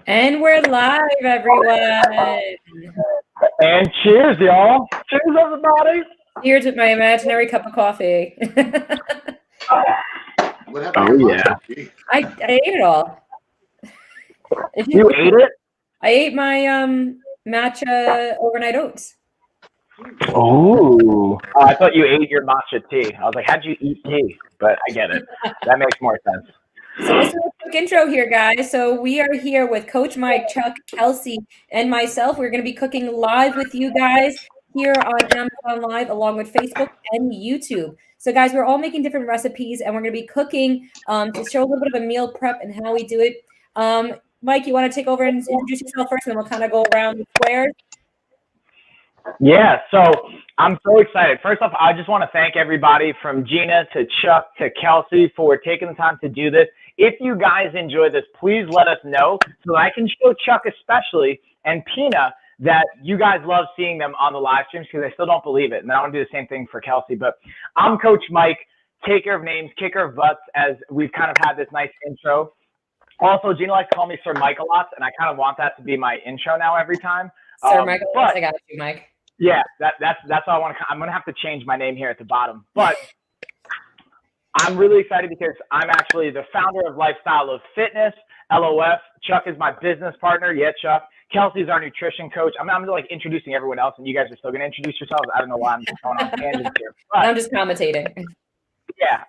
And we're live, everyone. And cheers, y'all. Cheers, everybody. Here's with my imaginary cup of coffee. What happened to your Yeah. matcha? I ate it all. You ate it? I ate my matcha overnight oats. Ooh. Oh, I thought you ate your matcha tea. I was like, how'd you eat tea? But I get it. That makes more sense. So let's do a quick intro here, guys. So we are here with Coach Mike, Chuck, Kelsey, and myself. We're going to be cooking live with you guys here on Amazon Live, along with Facebook and YouTube. So, guys, we're all making different recipes, and we're going to be cooking to show a little bit of a meal prep and how we do it. Mike, you want to take over and introduce yourself first, and then we'll kind of go around the squares. Yeah, so I'm so excited. First off, I just want to thank everybody from Gina to Chuck to Kelsey for taking the time to do this. If you guys enjoy this, please let us know so that I can show Chuck especially and Pina that you guys love seeing them on the live streams because I still don't believe it. And I want to do the same thing for Kelsey. But I'm Coach Mike, taker of names, kicker of butts, as we've kind of had this nice intro. Also, Gina likes to call me Sir Mike a lot, and I kind of want that to be my intro now every time. Sir Mike, I got you, Mike. Yeah, that's what I want to. I'm gonna have to change my name here at the bottom, but I'm really excited because I'm actually the founder of Lifestyle of Fitness, LOF. Chuck is my business partner. Yeah, Chuck. Kelsey's our nutrition coach. I'm like introducing everyone else, and you guys are still gonna introduce yourselves. I don't know why I'm just going on tangents here. But I'm just commentating. Yeah,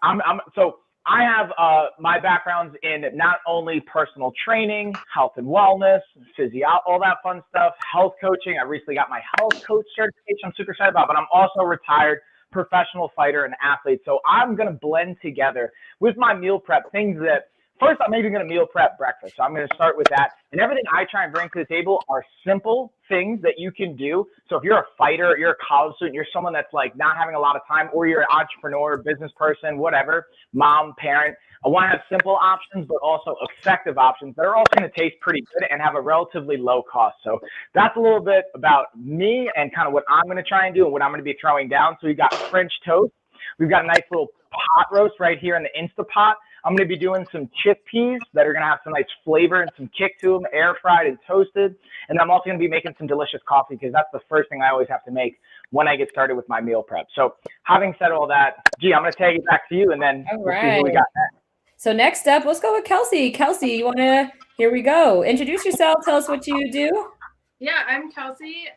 so I have my backgrounds in not only personal training, health and wellness, physio, all that fun stuff, health coaching. I recently got my health coach certification I'm super excited about, but I'm also a retired professional fighter and athlete. So I'm going to blend together with my meal prep things that first, I'm even going to meal prep breakfast. So I'm going to start with that. And everything I try and bring to the table are simple things that you can do. So if you're a fighter, you're a college student, you're someone that's like not having a lot of time, or you're an entrepreneur, business person, whatever, mom, parent, I want to have simple options, but also effective options that are also going to taste pretty good and have a relatively low cost. So that's a little bit about me and kind of what I'm going to try and do and what I'm going to be throwing down. So we've got French toast. We've got a nice little pot roast right here in the Instapot. I'm going to be doing some chickpeas that are going to have some nice flavor and some kick to them, air fried and toasted. And I'm also going to be making some delicious coffee because that's the first thing I always have to make when I get started with my meal prep. So having said all that, I'm going to take it back to you and then we'll see who we got next. So next up, let's go with Kelsey. Kelsey, you want to, here we go. Introduce yourself. Tell us what you do. Yeah, I'm Kelsey.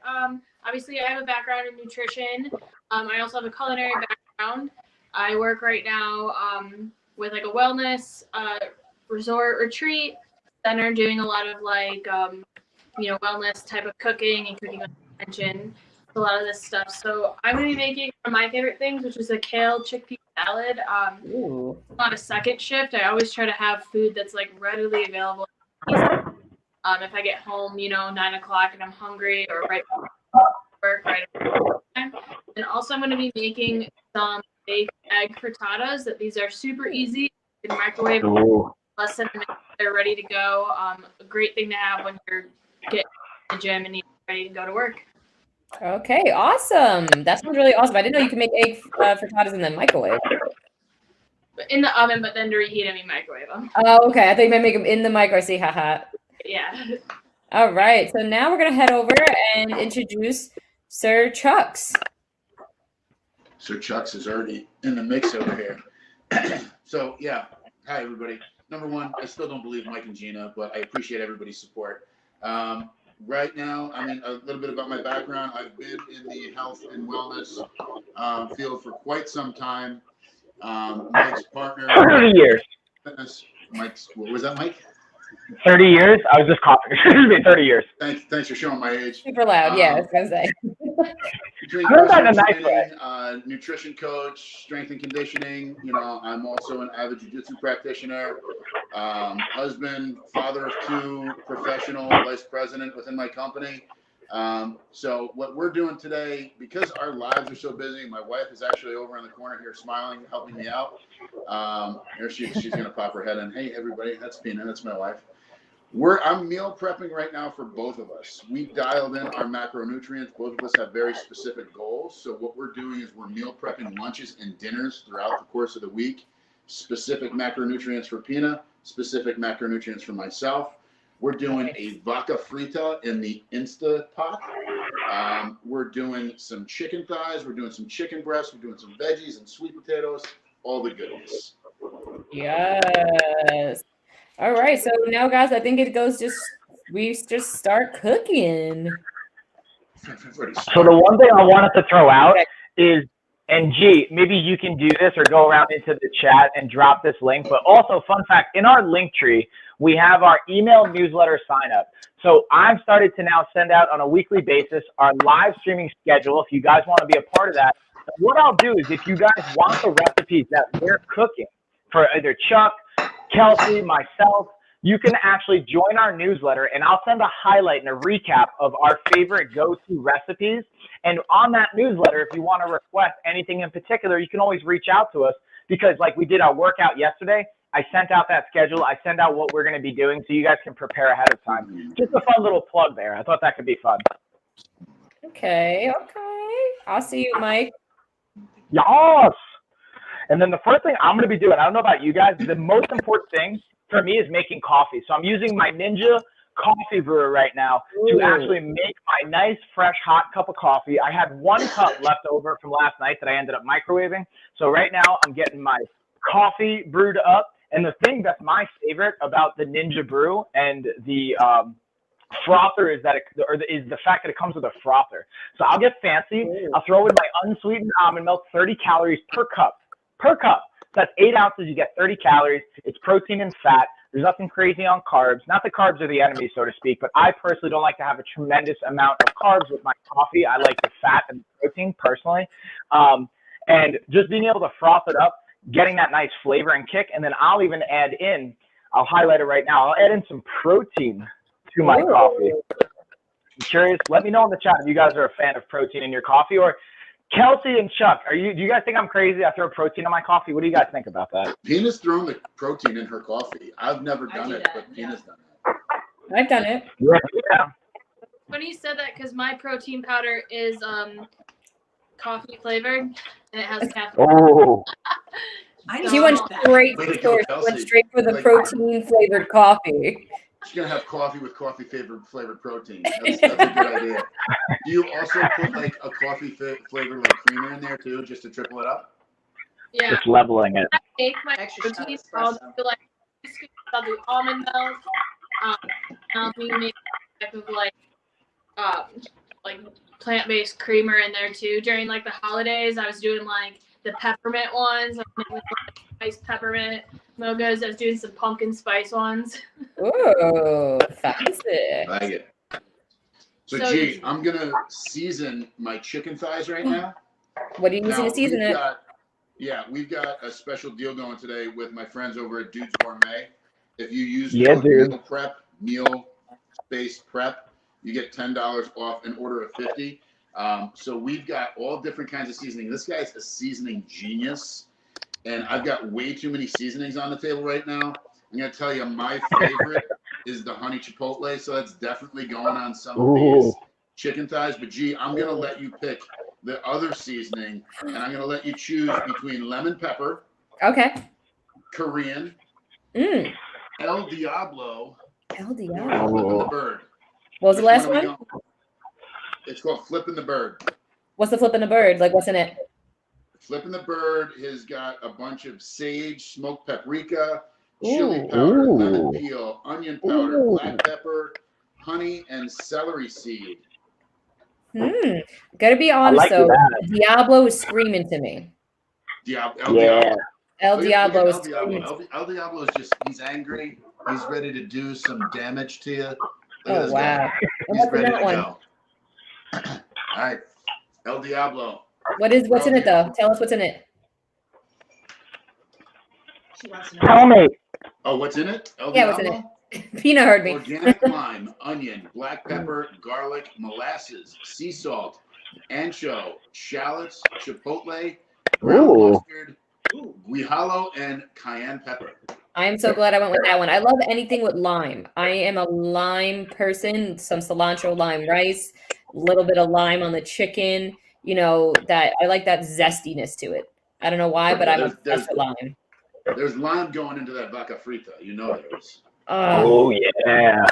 Obviously, I have a background in nutrition. I also have a culinary background. I work right now with like a wellness resort retreat center, doing a lot of like, wellness type of cooking and cooking with intention, a lot of this stuff. So I'm going to be making one of my favorite things, which is a kale chickpea salad. On a second shift, I always try to have food that's like readily available. If I get home, 9 o'clock and I'm hungry, or right before work, right at time. And also I'm going to be making some baked egg frittatas. These are super easy. You can microwave less than a minute. They're ready to go. A great thing to have when you're getting to the gym and you're ready to go to work. Okay, awesome. That sounds really awesome. I didn't know you could make egg frittatas in the microwave. In the oven, but then to reheat them, you microwave them. Oh, okay. I think you might make them in the microwave. See, haha. Yeah. All right. So now we're going to head over and introduce Sir Chucks. Sir Chucks is already in the mix over here. So, yeah. Hi, everybody. Number one, I still don't believe Mike and Gina, but I appreciate everybody's support. Right now, a little bit about my background. I've been in the health and wellness field for quite some time. Mike's partner. 30 years. Mike's, what was that, Mike? 30 years? I was just coughing. Excuse me, 30 years. Thanks for showing my age. Super loud, yeah, I was going to say. Between personal training, nutrition coach, strength and conditioning, I'm also an avid jiu-jitsu practitioner, husband, father of two, professional, vice president within my company. So what we're doing today, because our lives are so busy, my wife is actually over in the corner here smiling, helping me out. Here she's going to pop her head in. Hey, everybody, that's Pina. That's my wife. I'm meal prepping right now for both of us. We dialed in our macronutrients. Both of us have very specific goals. So what we're doing is we're meal prepping lunches and dinners throughout the course of the week. Specific macronutrients for Pina, specific macronutrients for myself. We're doing a vaca frita in the Insta pot. We're doing some chicken thighs. We're doing some chicken breasts. We're doing some veggies and sweet potatoes. All the goodness. Yes. All right. So now, guys, I think we just start cooking. So the one thing I wanted to throw out is, and G, maybe you can do this or go around into the chat and drop this link. But also, fun fact, in our link tree, we have our email newsletter sign up. So I've started to now send out on a weekly basis our live streaming schedule. If you guys want to be a part of that, what I'll do is if you guys want the recipes that we're cooking for either Chuck, Kelsey, myself, you can actually join our newsletter, and I'll send a highlight and a recap of our favorite go-to recipes. And on that newsletter, if you want to request anything in particular, you can always reach out to us, because like we did our workout yesterday, I sent out that schedule. I sent out what we're going to be doing so you guys can prepare ahead of time. Just a fun little plug there. I thought that could be fun. Okay. I'll see you, Mike. Yes. And then the first thing I'm going to be doing, I don't know about you guys, the most important thing for me is making coffee. So I'm using my Ninja coffee brewer right now to actually make my nice, fresh, hot cup of coffee. I had 1 cup left over from last night that I ended up microwaving. So right now I'm getting my coffee brewed up. And the thing that's my favorite about the Ninja Brew and the frother is the fact that it comes with a frother. So I'll get fancy. I'll throw in my unsweetened almond milk, 30 calories per cup. So that's 8 ounces. You get 30 calories. It's protein and fat. There's nothing crazy on carbs. Not that carbs are the enemy, so to speak, but I personally don't like to have a tremendous amount of carbs with my coffee. I like the fat and the protein personally. And just being able to froth it up, getting that nice flavor and kick, and then I'll even add in, I'll highlight it right now, I'll add in some protein to my coffee. I'm curious, let me know in the chat if you guys are a fan of protein in your coffee, or Kelsey and Chuck, do you guys think I'm crazy? I throw protein in my coffee. What do you guys think about that? Pina's thrown the protein in her coffee. I've never done it, but Pina's done it. I've done it. Yeah. Funny you said that because my protein powder is coffee flavored and it has caffeine. Oh. She went straight for the protein flavored coffee. She's gonna have coffee with coffee flavored protein. That's a good idea. Do you also put like a coffee flavored like creamer in there too, just to triple it up? Yeah. Just leveling it. I make my protein. I'll do like I'll do almond milk. I'll make type of like plant-based creamer in there too. During like the holidays, I was doing like the peppermint ones. I was making like spice peppermint mochas. I was doing some pumpkin spice ones. Ooh, fancy. I like it. So G, I'm gonna season my chicken thighs right now. What are you using to season it? We've got a special deal going today with my friends over at Dude's Gourmet. If you use meal-based prep, you get $10 off an order of 50. So we've got all different kinds of seasoning. This guy's a seasoning genius, and I've got way too many seasonings on the table right now. I'm gonna tell you, my favorite is the honey chipotle, so that's definitely going on some of these chicken thighs. But G, I'm gonna let you pick the other seasoning, and I'm gonna let you choose between lemon pepper, Korean, El Diablo, or Flippin' the Bird. What was the last one? It's called Flippin' the Bird. What's the Flippin' the Bird? Like, what's in it? Flippin' the Bird has got a bunch of sage, smoked paprika, chili powder, lemon peel, onion powder, black pepper, honey, and celery seed. Gotta be honest though, Diablo is screaming to me. El Diablo is screaming. El Diablo is just—he's angry. He's ready to do some damage to you. Oh wow! He's ready to go. All right, El Diablo. What's in it though? Tell us what's in it. She wants to know. Tell me. Oh, what's in it? El Diablo? What's in it? Pina heard me. Organic lime, onion, black pepper, garlic, molasses, sea salt, ancho, shallots, chipotle, brown mustard, guajillo, and cayenne pepper. I am so glad I went with that one. I love anything with lime. I am a lime person. Some cilantro, lime rice, a little bit of lime on the chicken. You know, that I like that zestiness to it. I don't know why, but I'm obsessed with lime. There's lime going into that vaca frita. You know there is. Oh yeah.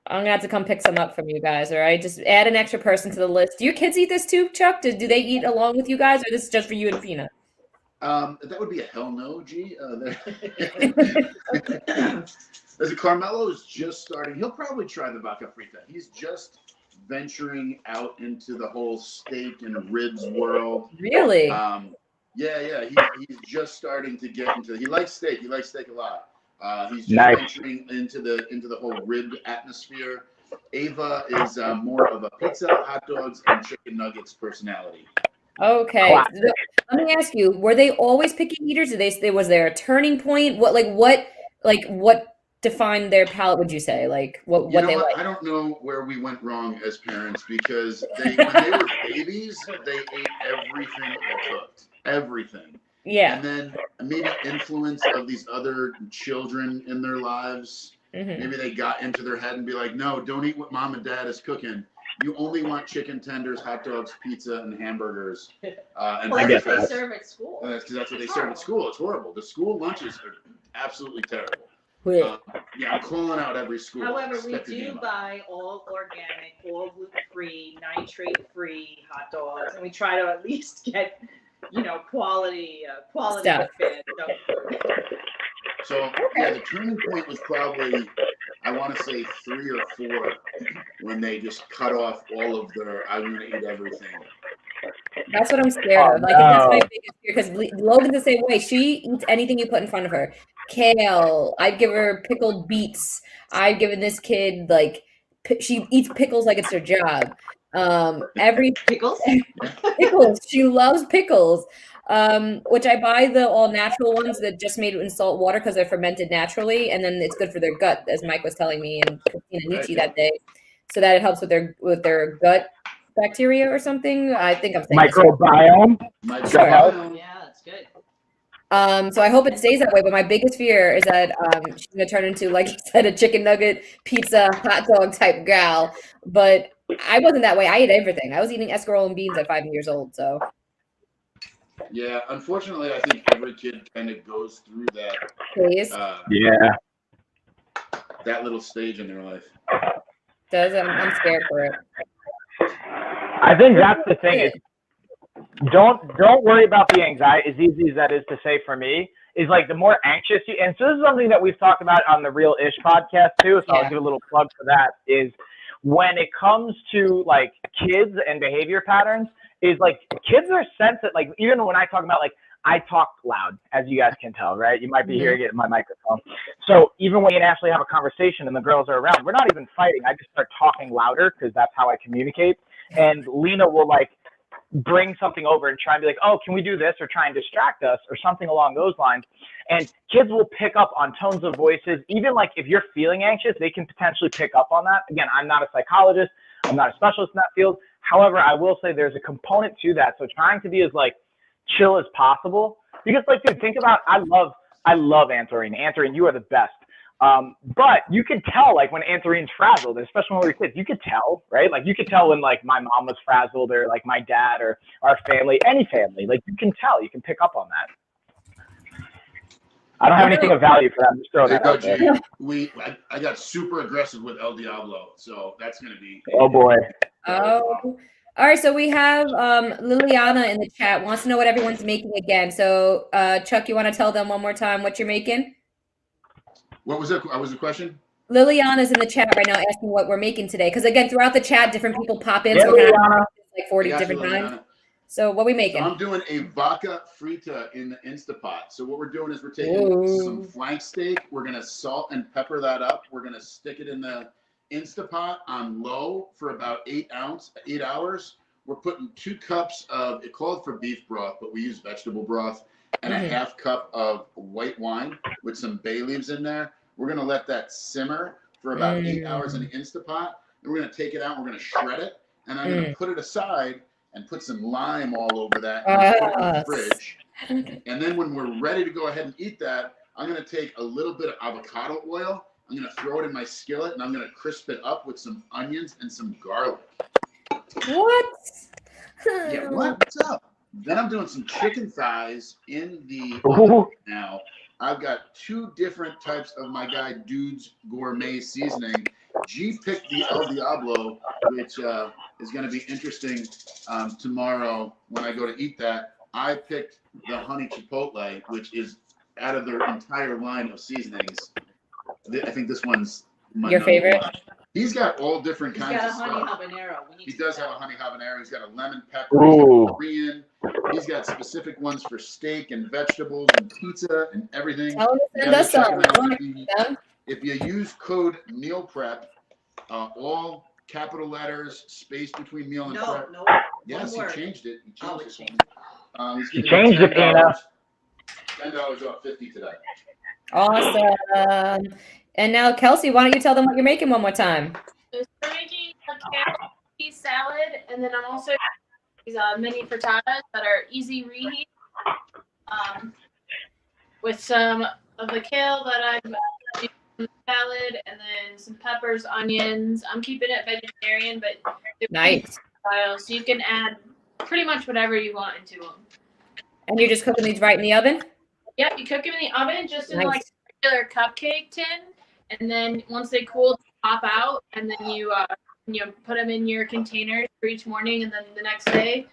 I'm gonna have to come pick some up from you guys, all right? Just add an extra person to the list. Do your kids eat this too, Chuck? Do they eat along with you guys, or this is just for you and Fina? That would be a hell no, G. As Carmelo is just starting, he'll probably try the vaca frita. He's just venturing out into the whole steak and ribs world. Really? Yeah. He's just starting to get into. He likes steak. He likes steak a lot. He's just venturing into the whole rib atmosphere. Ava is more of a pizza, hot dogs, and chicken nuggets personality. Okay. Let me ask you: were they always picky eaters? Was there a turning point? What defined their palate? Would you say what they like? I don't know where we went wrong as parents because when they were babies, they ate everything I cooked, everything. Yeah. And then maybe influence of these other children in their lives. Mm-hmm. Maybe they got into their head and be like, no, don't eat what mom and dad is cooking. You only want chicken tenders, hot dogs, pizza, and hamburgers. And that's what they serve at school. Because that's what they serve at school. It's horrible. The school lunches are absolutely terrible. Yeah, I'm calling out every school. However, we do buy all organic, all gluten-free, nitrate-free hot dogs, and we try to at least get quality stuff. So yeah, the turning point was probably, I want to say 3 or 4, when they just cut off all of their I'm gonna eat everything. That's what I'm scared of. That's my biggest fear because Logan's the same way. She eats anything you put in front of her. Kale. I'd give her pickled beets. I've given this kid she eats pickles like it's her job. Every pickles. She loves pickles. Which I buy the all natural ones that just made in salt water because they're fermented naturally, and then it's good for their gut, as Mike was telling me and Christina Nietzsche that day, so that it helps with their gut bacteria or something. I think I'm saying microbiome. Yeah, that's good. So I hope it stays that way. But my biggest fear is that she's gonna turn into, like you said, a chicken nugget, pizza, hot dog type gal. But I wasn't that way. I ate everything. I was eating escarole and beans at 5 years old. So. Yeah, unfortunately, I think every kid kind of goes through that. That little stage in their life. I'm scared for it. I think that's the thing. Is don't worry about the anxiety. As easy as that is to say for me, is the more anxious you. And so this is something that we've talked about on the Real Ish podcast too. So I'll give a little plug for that. Is when it comes to kids and behavior patterns. Is kids are sensitive. Even when I talk about I talk loud, as you guys can tell, right? You might be hearing it in my microphone. So even when you actually have a conversation and the girls are around, we're not even fighting. I just start talking louder because that's how I communicate. And Lena will bring something over and try and be like, oh, can we do this, or try and distract us or something along those lines. And kids will pick up on tones of voices. Even if you're feeling anxious, they can potentially pick up on that. Again, I'm not a psychologist. I'm not a specialist in that field. However, I will say there's a component to that. So trying to be as chill as possible, because dude, think about, I love Antorine. Antorine, you are the best. But you could tell when Antorine's frazzled, especially when we were kids, you could tell, right? You could tell when my mom was frazzled, or my dad, or our family, any family, you can tell, you can pick up on that. I don't have anything of value for that. I'm just throwing that out there. I got super aggressive with El Diablo, so that's going to be. Oh boy. Oh, all right. So we have Liliana in the chat wants to know what everyone's making again. So Chuck, you want to tell them one more time what you're making? What was it? What was the question? Liliana's in the chat right now asking what we're making today. Because again, throughout the chat, different people pop in. So we're gonna have 40 different times. So what are we making? So I'm doing a vaca frita in the Instapot. So what we're doing is we're taking some flank steak. We're going to salt and pepper that up. We're going to stick it in the Instapot on low for about 8 hours. We're putting 2 cups of, it called for beef broth, but we use vegetable broth, and a half cup of white wine with some bay leaves in there. We're going to let that simmer for about 8 hours in the Instapot. And we're going to take it out and we're going to shred it. And I'm going to put it aside and put some lime all over that and put it in the fridge. And then when we're ready to go ahead and eat that, I'm going to take a little bit of avocado oil. I'm going to throw it in my skillet, and I'm going to crisp it up with some onions and some garlic. What? Yeah, what's up? Then I'm doing some chicken thighs in the oven now. I've got 2 different types of my guy Dude's Gourmet seasoning. G picked the El Diablo, which is going to be interesting tomorrow when I go to eat that. I picked the Honey Chipotle, which is out of their entire line of seasonings. I think this one's Your favorite? one. He's got all different He's kinds got a of honey stuff. habanero. He does have a honey habanero. He's got a lemon pepper. He's got Korean. He's got specific ones for steak and vegetables and pizza and everything. Tell him to send us some. If you use code Meal Prep, all capital letters, space between meal and prep. No. Yes, he changed it. He changed it, Pina. $10 off 50 today. Awesome. And now, Kelsey, why don't you tell them what you're making one more time? So we're making a kale cheese salad, and then I'm also these mini frittatas that are easy reheat with some of the kale that I'm using in the salad, and then some peppers, onions. I'm keeping it vegetarian, but Nice. style, so you can add pretty much whatever you want into them. And you're just cooking these right in the oven? Yep, you cook them in the oven just in Nice. like a regular cupcake tin, and then once they cool, pop out, and then you put them in your containers for each morning, and then the next day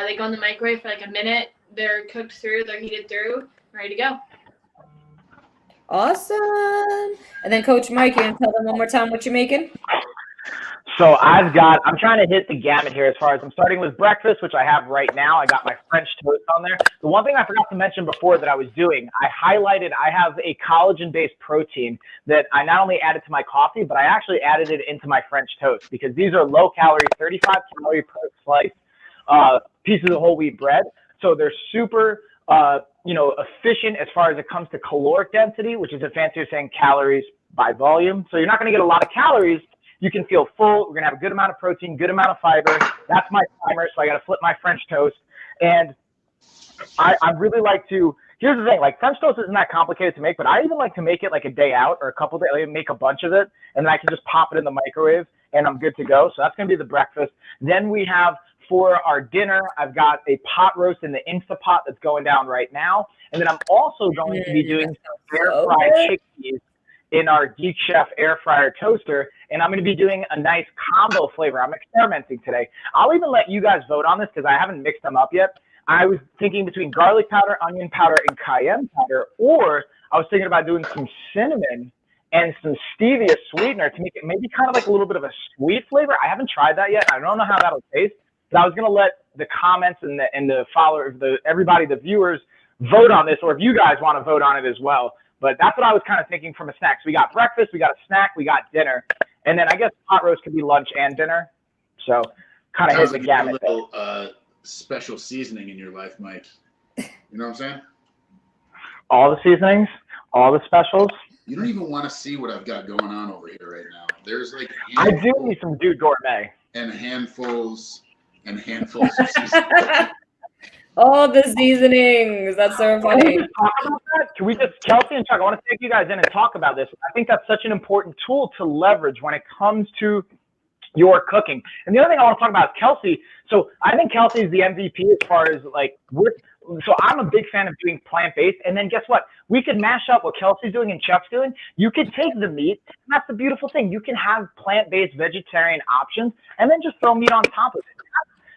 they go in the microwave for like a minute. They're cooked through, they're heated through, ready to go. Awesome. And then Coach Mike, you gonna tell them one more time what you're making? So I'm trying to hit the gamut here as far as I'm starting with breakfast, which I have right now. I got my French toast on there. The one thing I forgot to mention before that I was doing, I have a collagen-based protein that I not only added to my coffee, but I actually added it into my French toast because these are low-calorie, 35-calorie per slice pieces of whole wheat bread. So they're super, efficient as far as it comes to caloric density, which is a fancy way of saying calories by volume. So you're not going to get a lot of calories. You can feel full. We're going to have a good amount of protein, good amount of fiber. That's my timer, so I got to flip my French toast. And I really like to, here's the thing, like French toast isn't that complicated to make, but I even like to make it like a day out or a couple days, like make a bunch of it, and then I can just pop it in the microwave, and I'm good to go. So that's going to be the breakfast. Then we have, for our dinner, I've got a pot roast in the Instapot that's going down right now. And then I'm also going to be doing air-fried chickpeas in our Geek Chef air fryer toaster, and I'm going to be doing a nice combo flavor. I'm experimenting today. I'll even let you guys vote on this because I haven't mixed them up yet. I was thinking between garlic powder, onion powder, and cayenne powder, or I was thinking about doing some cinnamon and some stevia sweetener to make it maybe kind of like a little bit of a sweet flavor. I haven't tried that yet. I don't know how that'll taste, but I was going to let the comments and the followers, everybody, the viewers, vote on this, or if you guys want to vote on it as well. But that's what I was kind of thinking from a snack. So we got breakfast, we got a snack, we got dinner. And then I guess pot roast could be lunch and dinner. So kind of hit the gamut. A little special seasoning in your life, Mike. You know what I'm saying? All the seasonings, all the specials. You don't even want to see what I've got going on over here right now. There's like I do need some Dude Gourmet. And handfuls of seasoning. All the seasonings. That's so funny. Can we just, Kelsey and Chuck, I want to take you guys in and talk about this. I think that's such an important tool to leverage when it comes to your cooking. And the other thing I want to talk about is Kelsey. So I think Kelsey is the MVP as far as like, so I'm a big fan of doing plant-based. And then guess what? We could mash up what Kelsey's doing and Chuck's doing. You could take the meat. And that's the beautiful thing. You can have plant-based vegetarian options and then just throw meat on top of it.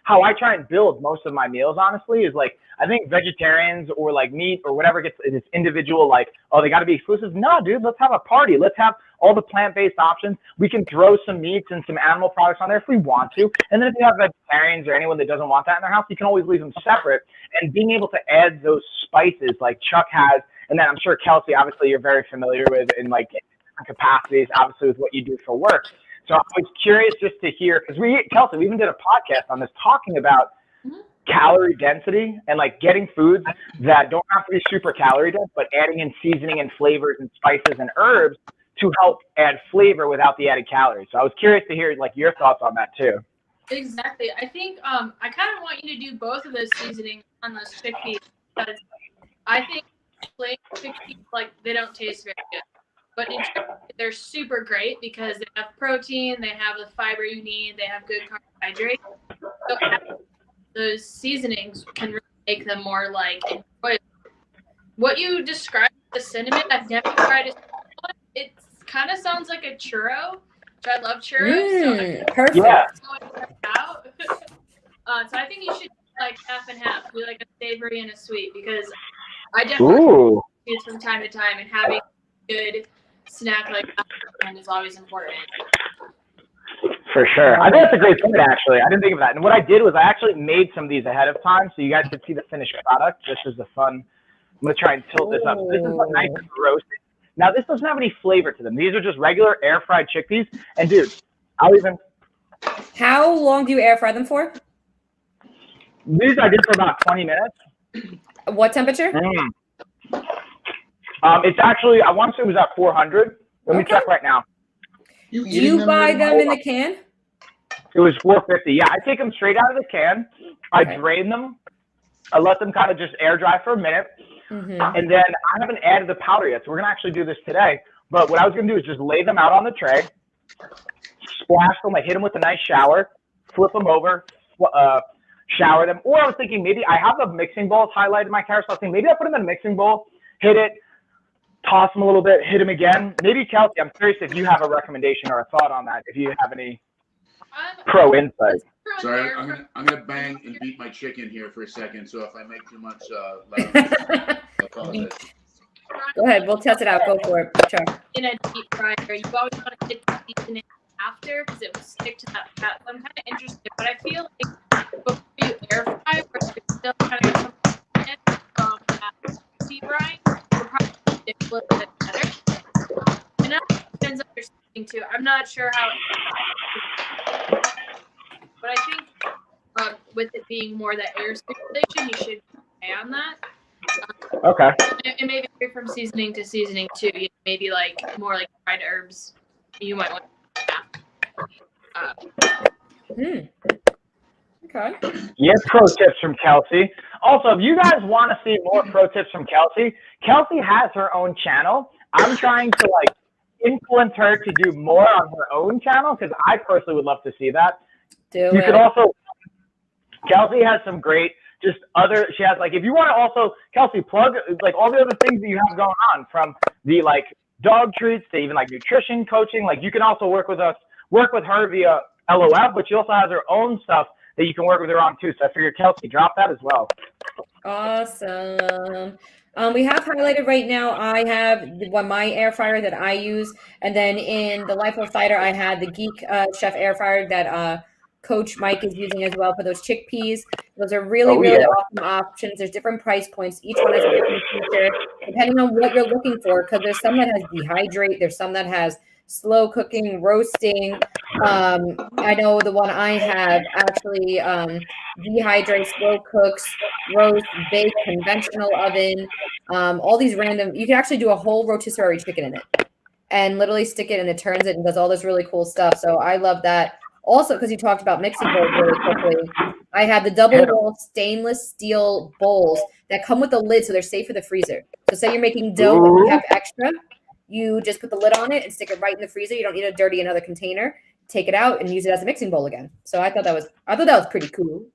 How I try and build most of my meals, honestly, is like, I think vegetarians or like meat or whatever gets this individual, like, oh, they got to be exclusive. No, dude, let's have a party. Let's have all the plant-based options. We can throw some meats and some animal products on there if we want to. And then if you have vegetarians or anyone that doesn't want that in their house, you can always leave them separate. And being able to add those spices like Chuck has, and then I'm sure Kelsey, obviously, you're very familiar with in like different capacities, obviously with what you do for work. So I was curious just to hear, because Kelsey, we even did a podcast on this talking about calorie density and like getting foods that don't have to be super calorie dense, but adding in seasoning and flavors and spices and herbs to help add flavor without the added calories. So I was curious to hear like your thoughts on that too. Exactly. I think I kind of want you to do both of those seasonings on those chickpeas because I think plain chickpeas, like, they don't taste very good. But they're super great because they have protein, they have the fiber you need, they have good carbohydrates. So those seasonings can really make them more like enjoyable. What you described the cinnamon. I've never tried it. It kind of sounds like a churro, which I love churros. So Perfect. Yeah. out. So I think you should do like half and half, do like a savory and a sweet, because I definitely Ooh. use from time to time, and having a good snack like that is always important. For sure. I think that's a great point, actually. I didn't think of that. And what I did was I actually made some of these ahead of time so you guys could see the finished product. This is the fun. I'm going to try and tilt this up. This is nice and roasted. Now, this doesn't have any flavor to them. These are just regular air fried chickpeas. And, dude, I'll even. How long do you air fry them for? These I did for about 20 minutes. What temperature? It's actually, I want to say it was at 400. Let me check right now. Do you buy them in the can? It was 450. Yeah, I take them straight out of the can. I drain them. I let them kind of just air dry for a minute. And then I haven't added the powder yet, so we're going to actually do this today. But what I was going to do is just lay them out on the tray, splash them, I hit them with a nice shower, flip them over, shower them. Or I was thinking maybe I have the mixing bowls highlighted in my carrots. So I was thinking maybe I put them in a mixing bowl, hit it, toss them a little bit, hit them again. Maybe, Kelsey, I'm curious if you have a recommendation or a thought on that, if you have any pro insight. Sorry, I'm gonna bang and beat my chicken here for a second. So if I make too much loud, I apologize. Go ahead. We'll test it out. Go for it. Chuck. In a deep fryer, you always want to get the seasoning after because it will stick to that fat. So I'm kind of interested, but I feel like before you air fry, where you still kind of get some from that deep frying, will probably stick a little bit better. And that depends on your seasoning too. I'm not sure how. But I think with it being more that air circulation, you should stay on that. Okay. It may vary from seasoning to seasoning too. Maybe like more like fried herbs. You might want. Okay. Yeah, pro tips from Kelsey. Also, if you guys want to see more pro tips from Kelsey, Kelsey has her own channel. I'm trying to like influence her to do more on her own channel because I personally would love to see that. You could also, Kelsey has some great, just other, she has like, if you want to also, Kelsey, plug like all the other things that you have going on, from the like dog treats to even like nutrition coaching. Like you can also work with her via LOF, but she also has her own stuff that you can work with her on too. So I figured, Kelsey, drop that as well. Awesome. We have highlighted right now, I have my air fryer that I use. And then in the Life of Fighter, I had the Geek Chef air fryer that Coach Mike is using as well for those chickpeas. Those are really awesome options. There's different price points. Each one has a different feature depending on what you're looking for, because there's some that has dehydrate. There's some that has slow cooking, roasting. I know the one I have actually dehydrates, slow cooks, roast, bake, conventional oven, all these random. You can actually do a whole rotisserie chicken in it and literally stick it and it turns it and does all this really cool stuff. So I love that. Also, because you talked about mixing bowls really quickly, I had the double wall stainless steel bowls that come with a lid so they're safe for the freezer. So say you're making dough and you have extra, you just put the lid on it and stick it right in the freezer. You don't need to dirty another container. Take it out and use it as a mixing bowl again. So I thought that was pretty cool.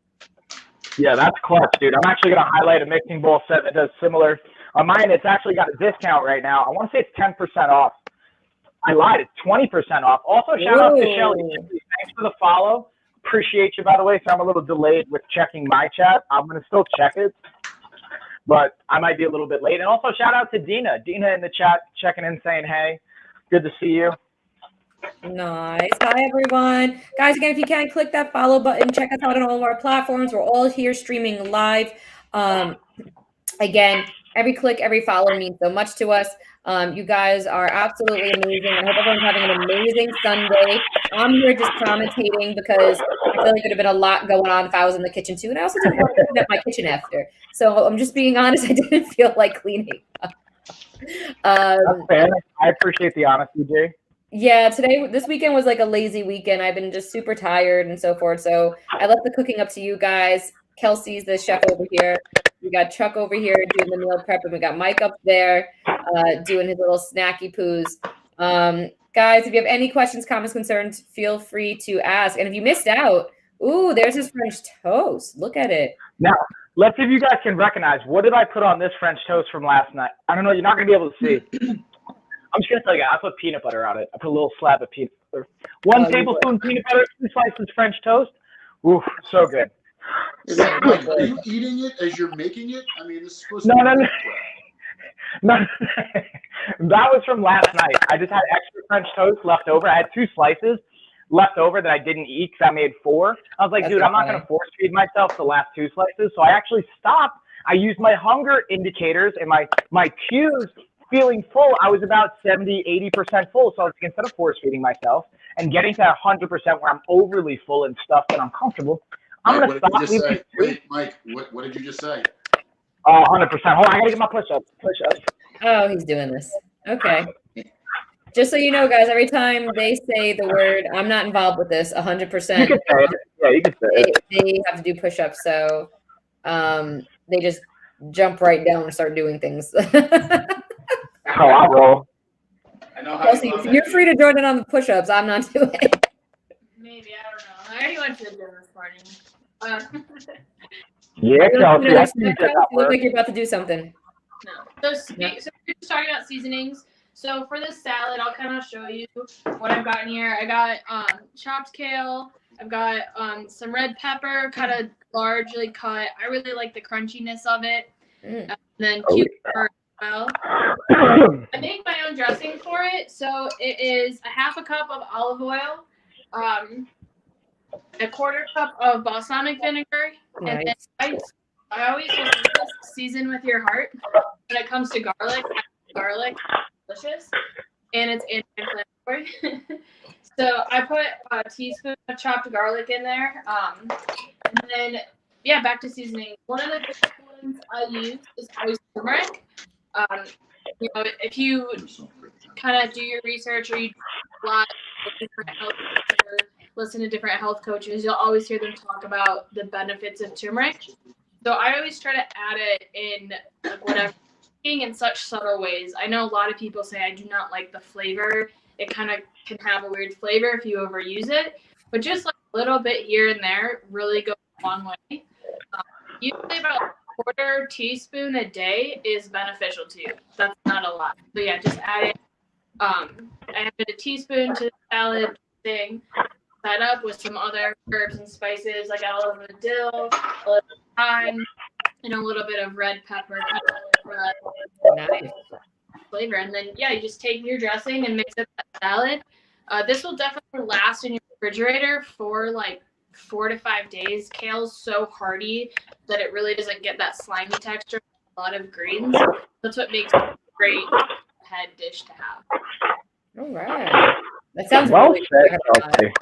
Yeah, that's clutch, dude. I'm actually going to highlight a mixing bowl set that does similar. On mine, it's actually got a discount right now. I want to say it's 10% off. I lied. It's 20% off. Also, shout out to Shelly. Thanks for the follow. Appreciate you, by the way. So I'm a little delayed with checking my chat. I'm going to still check it, but I might be a little bit late. And also, shout out to Dina. Dina in the chat checking in saying, hey, good to see you. Nice. Bye, everyone. Guys, again, if you can, click that follow button. Check us out on all of our platforms. We're all here streaming live. Again, every click, every follow means so much to us. You guys are absolutely amazing. I hope everyone's having an amazing Sunday. I'm here just commentating because I feel like there'd have been a lot going on if I was in the kitchen too. And I also didn't want to clean up my kitchen after. So I'm just being honest. I didn't feel like cleaning. That's fair. I appreciate the honesty, Jay. Yeah, this weekend was like a lazy weekend. I've been just super tired and so forth. So I left the cooking up to you guys. Kelsey's the chef over here. We got Chuck over here doing the meal prep, and we got Mike up there doing his little snacky poos. Guys, if you have any questions, comments, concerns, feel free to ask. And if you missed out, ooh, there's his French toast. Look at it. Now, Let's see if you guys can recognize, what did I put on this French toast from last night? I don't know. You're not going to be able to see. I'm just going to tell you guys, I put peanut butter on it. I put a little slab of peanut butter. One tablespoon peanut butter, 2 slices French toast. Ooh, so good. Are you eating it as you're making it? I mean, this is supposed to No. be No, that was from last night. I just had extra French toast left over. I had 2 slices left over that I didn't eat because I made 4. I was like, dude, I'm not going to force feed myself the last 2 slices. So I actually stopped. I used my hunger indicators and my cues feeling full. I was about 70, 80% full. So I was, instead of force feeding myself and getting to that 100% where I'm overly full and stuffed and uncomfortable, I'm going to stop. Wait, Mike, what did you just say? 100%. Hold on, I got to get my push-ups. Oh, he's doing this. Okay. Just so you know, guys, every time they say the word, I'm not involved with this, 100%. You can say it. Yeah, you can say it. They have to do push-ups, so they just jump right down and start doing things. Oh, I'll roll. I know how Kelsey, you're free to join in on the push-ups. I'm not doing it. Maybe, I don't know. I already went to the gym this morning. Yeah, Kelsey, I see you did that You look work. like you're about to do something. No. So we're just talking about seasonings. So for this salad, I'll kind of show you what I've got in here. I got chopped kale. I've got some red pepper, kind of largely cut. I really like the crunchiness of it. And then cucumber as well. I make my own dressing for it. So it is a half a cup of olive oil, a quarter cup of balsamic vinegar, and then I always just season with your heart. When it comes to garlic, delicious, and it's anti-inflammatory. So I put a teaspoon of chopped garlic in there, and then back to seasoning. One of the big ones I use is always turmeric. If you kind of do your research or you listen to different health coaches, you'll always hear them talk about the benefits of turmeric. So I always try to add it in whatever in such subtle ways. I know a lot of people say I do not like the flavor. It kind of can have a weird flavor if you overuse it, but just like a little bit here and there really goes a long way. Usually about a quarter teaspoon a day is beneficial to you. That's not a lot. So yeah, just add it. I added a teaspoon to the salad thing. That up with some other herbs and spices like a little bit of dill, a little thyme, and a little bit of red pepper for that flavor. And then you just take your dressing and mix up that salad. This will definitely last in your refrigerator for like 4 to 5 days. Kale's so hearty that it really doesn't get that slimy texture. A lot of greens. That's what makes it a great head dish to have. All right. That sounds well really said, good. Kelsey.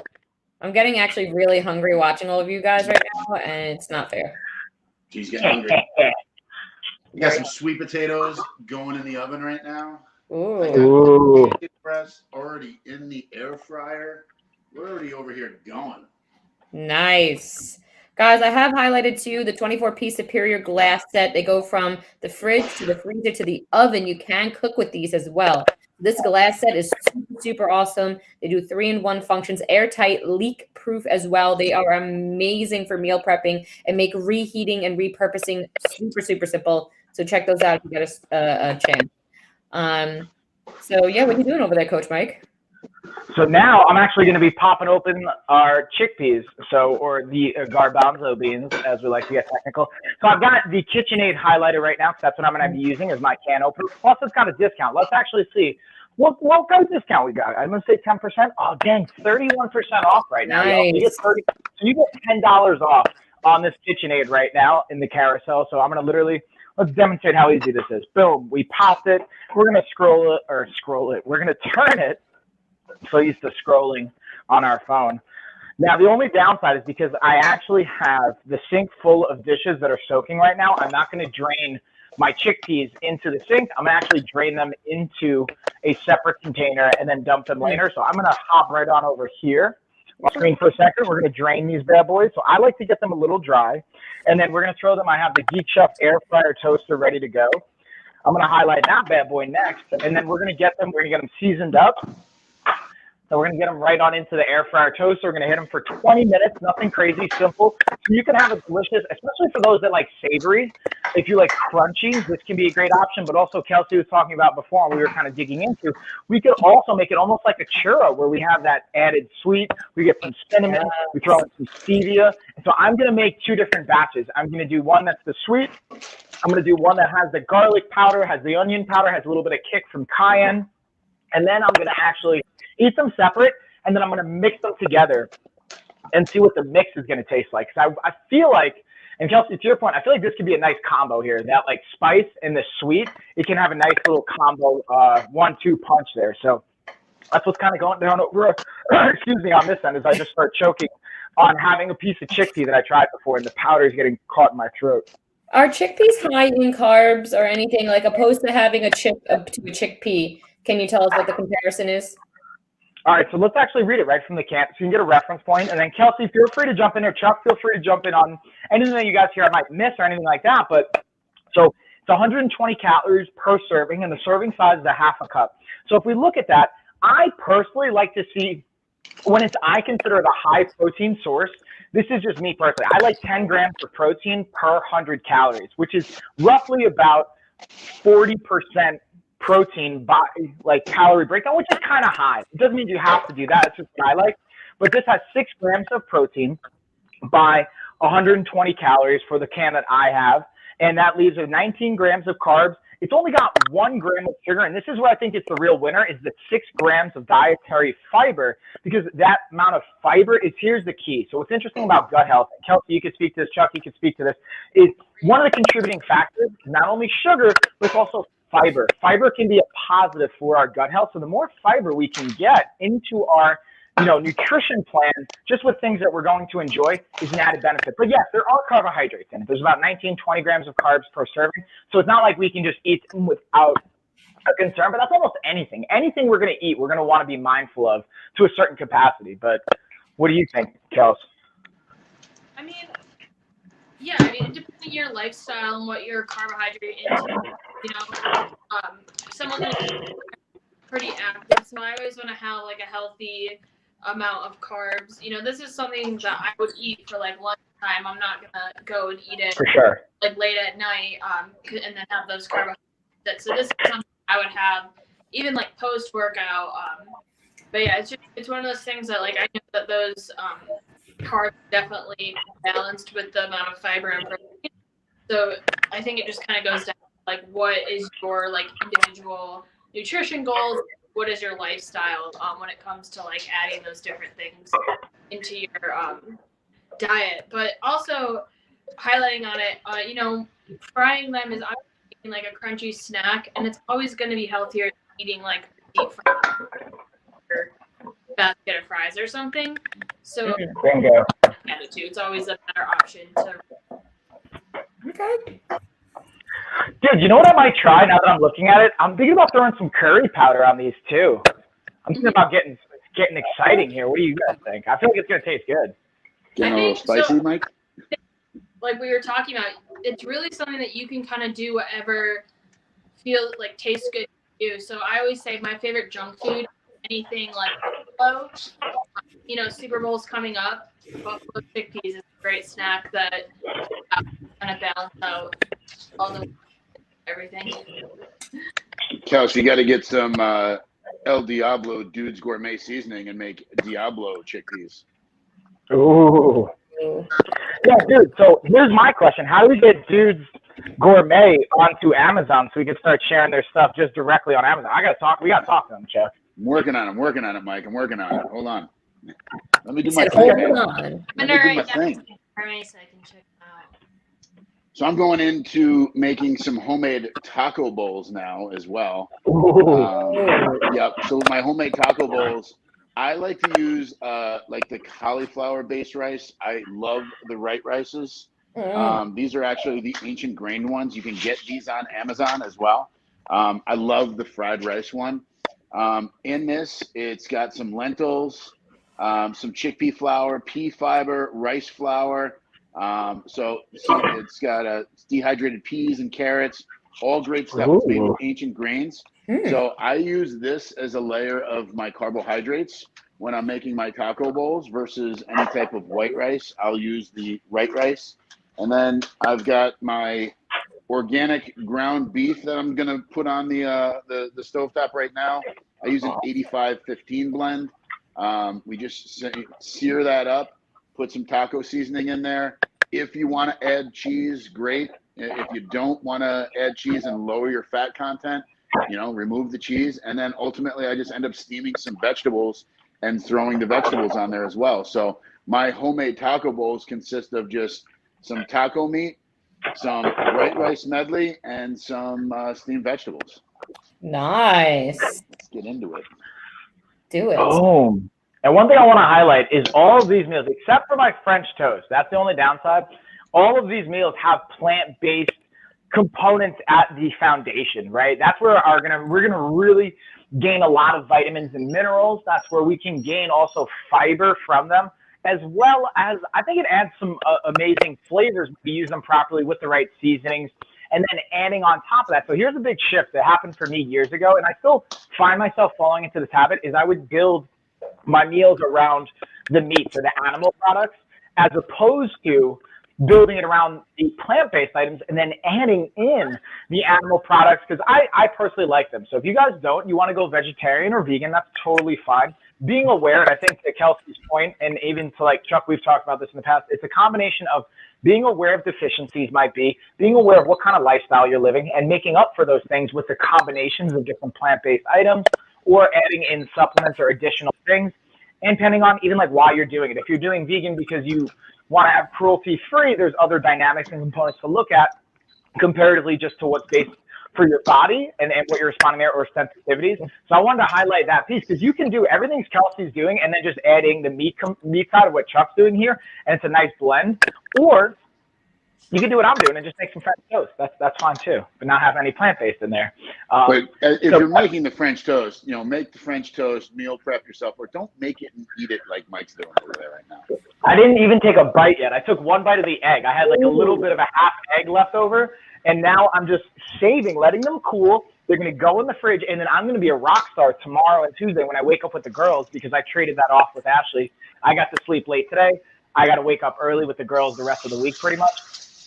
I'm getting actually really hungry watching all of you guys right now, and it's not fair. She's getting hungry. You got some sweet potatoes going in the oven right now. Ooh. I got the bacon press already in the air fryer. We're already over here going. Nice. Guys, I have highlighted too the 24-piece Superior glass set. They go from the fridge to the freezer to the oven. You can cook with these as well. This glass set is super, super awesome. They do 3-in-1 functions, airtight, leak-proof as well. They are amazing for meal prepping and make reheating and repurposing super, super simple. So check those out if you get a chance. So yeah, what are you doing over there, Coach Mike? So now I'm actually going to be popping open our chickpeas, or the garbanzo beans, as we like to get technical. So I've got the KitchenAid highlighter right now, because that's what I'm going to be using as my can opener. Plus, it's got a discount. Let's actually see what kind of discount we got. I'm going to say 10%. Oh, dang, 31% off right now. Nice. So you get $10 off on this KitchenAid right now in the carousel. So I'm going to let's demonstrate how easy this is. Boom, we popped it. We're going to scroll it. We're going to turn it. So used to scrolling on our phone. Now, the only downside is because I actually have the sink full of dishes that are soaking right now. I'm not going to drain my chickpeas into the sink. I'm going to actually drain them into a separate container and then dump them later. So I'm going to hop right on over here. I'll screen for a second. We're going to drain these bad boys. So I like to get them a little dry. And then we're going to throw them. I have the Geek Chef air fryer toaster ready to go. I'm going to highlight that bad boy next. And then we're going to get them seasoned up. So we're going to get them right on into the air fryer toaster. We're going to hit them for 20 minutes, nothing crazy, simple. So you can have a delicious, especially for those that like savory. If you like crunchy, this can be a great option. But also Kelsey was talking about before, and we were kind of digging into, we could also make it almost like a churro where we have that added sweet. We get some cinnamon, we throw in some stevia. And so I'm going to make 2 different batches. I'm going to do one that's the sweet. I'm going to do one that has the garlic powder, has the onion powder, has a little bit of kick from cayenne. And then I'm going to actually eat them separate, and then I'm going to mix them together and see what the mix is going to taste like. Because I feel like, and Kelsey, to your point, I feel like this could be a nice combo here. That like spice and the sweet, it can have a nice little combo 1-2 punch there. So that's what's kind of going down over, excuse me, on this end as I just start choking on having a piece of chickpea that I tried before, and the powder is getting caught in my throat. Are chickpeas high in carbs or anything, like opposed to having a chip to a chickpea? Can you tell us what the comparison is? All right, so let's actually read it right from the can so you can get a reference point. And then Kelsey, feel free to jump in, or Chuck, feel free to jump in on anything that you guys here I might miss or anything like that. But so it's 120 calories per serving, and the serving size is a half a cup. So if we look at that, I personally like to see, I consider it a high protein source. This is just me personally. I like 10 grams of protein per 100 calories, which is roughly about 40% protein by like calorie breakdown, which is kind of high. It doesn't mean you have to do that. It's just what I like. But this has 6 grams of protein by 120 calories for the can that I have. And that leaves 19 grams of carbs. It's only got 1 gram of sugar. And this is where I think it's the real winner, is the 6 grams of dietary fiber, because that amount of fiber is, here's the key. So what's interesting about gut health, and Kelsey, you could speak to this, Chuck, you could speak to this, is one of the contributing factors is not only sugar, but it's also fiber. Fiber can be a positive for our gut health. So the more fiber we can get into our nutrition plan, just with things that we're going to enjoy, is an added benefit. But yes, there are carbohydrates in it. There's about 19, 20 grams of carbs per serving. So it's not like we can just eat them without a concern, but that's almost anything. Anything we're going to eat, we're going to want to be mindful of to a certain capacity. But what do you think, Kels? I mean, depending on your lifestyle and what your carbohydrate intake, someone who's pretty active, so I always want to have like a healthy amount of carbs. This is something that I would eat for like lunchtime. I'm not gonna go and eat it for sure like late at night, and then have those carbohydrates. So this is something I would have even like post workout. But yeah, it's one of those things that like I know that those carbs definitely balanced with the amount of fiber and protein. So I think it just kind of goes down to like what is your like individual nutrition goals, what is your lifestyle when it comes to like adding those different things into your diet. But also highlighting on it, frying them is eating like a crunchy snack, and it's always going to be healthier than eating like deep fried or basket of fries or something. So it's always a better option to. Okay. Dude, you know what I might try now that I'm looking at it? I'm thinking about throwing some curry powder on these too. I'm thinking about getting exciting here. What do you guys think? I feel like it's gonna taste good. Getting a little spicy, Mike? Like we were talking about, it's really something that you can kind of do whatever feels like tastes good to you. So I always say my favorite junk food, anything like buffalo, Super Bowl's coming up. Buffalo chickpeas is a great snack that kind of balance out all the everything. Kels, you got to get some El Diablo Dude's Gourmet Seasoning and make Diablo chickpeas. Ooh. Yeah, dude. So here's my question: how do we get Dude's Gourmet onto Amazon so we can start sharing their stuff just directly on Amazon? We gotta talk to them, Chuck. I'm working on it, Mike. I'm working on it. Hold on. Let me do my thing. Let me do my thing. So I can check them out. So I'm going into making some homemade taco bowls now as well. Yep. So my homemade taco bowls, I like to use like the cauliflower-based rice. I love the right rices. These are actually the ancient grain ones. You can get these on Amazon as well. I love the fried rice one. In this, it's got some lentils, some chickpea flour, pea fiber, rice flour. So it's got dehydrated peas and carrots, All great stuff. It's made Ooh. with ancient grains. So I use this as a layer of my carbohydrates when I'm making my taco bowls versus any type of white rice. I'll use the white rice. And then I've got my organic ground beef that I'm gonna put on the stovetop right now. I use an 85-15 blend. We just sear that up, put some taco seasoning in there. If you want to add cheese, great. If you don't want to add cheese and lower your fat content, remove the cheese. And then ultimately I just end up steaming some vegetables and throwing the vegetables on there as well. So my homemade taco bowls consist of just some taco meat, some white rice medley, and some steamed vegetables. Nice. Let's get into it. Do it. Oh, and one thing I want to highlight is all of these meals, except for my French toast, that's the only downside. All of these meals have plant-based components at the foundation, right? That's where we're gonna really gain a lot of vitamins and minerals. That's where we can gain also fiber from them, as well as I think it adds some amazing flavors. We use them properly with the right seasonings, and then adding on top of that. So here's a big shift that happened for me years ago, and I still find myself falling into this habit, is I would build my meals around the meats or the animal products, as opposed to building it around the plant-based items and then adding in the animal products, because I personally like them. So if you guys don't, you want to go vegetarian or vegan, that's totally fine. Being aware, and I think to Kelsey's point, and even to like Chuck, we've talked about this in the past, it's a combination of being aware of deficiencies might be, being aware of what kind of lifestyle you're living, and making up for those things with the combinations of different plant-based items, or adding in supplements or additional things, and depending on even like why you're doing it. If you're doing vegan because you want to have cruelty-free, there's other dynamics and components to look at comparatively just to what's based for your body and what you're responding there, or sensitivities. So I wanted to highlight that piece, because you can do everything Kelsey's doing and then just adding the meat side of what Chuck's doing here, and it's a nice blend. Or you can do what I'm doing and just make some French toast. That's fine too, but not have any plant-based in there. But if you're making the French toast, make the French toast, meal prep yourself, or don't make it and eat it like Mike's doing over there right now. I didn't even take a bite yet. I took one bite of the egg. I had like a little bit of a half egg left over, and now I'm just letting them cool. They're going to go in the fridge, and then I'm going to be a rock star tomorrow and Tuesday when I wake up with the girls, because I traded that off with Ashley. I got to sleep late today. I got to wake up early with the girls the rest of the week pretty much.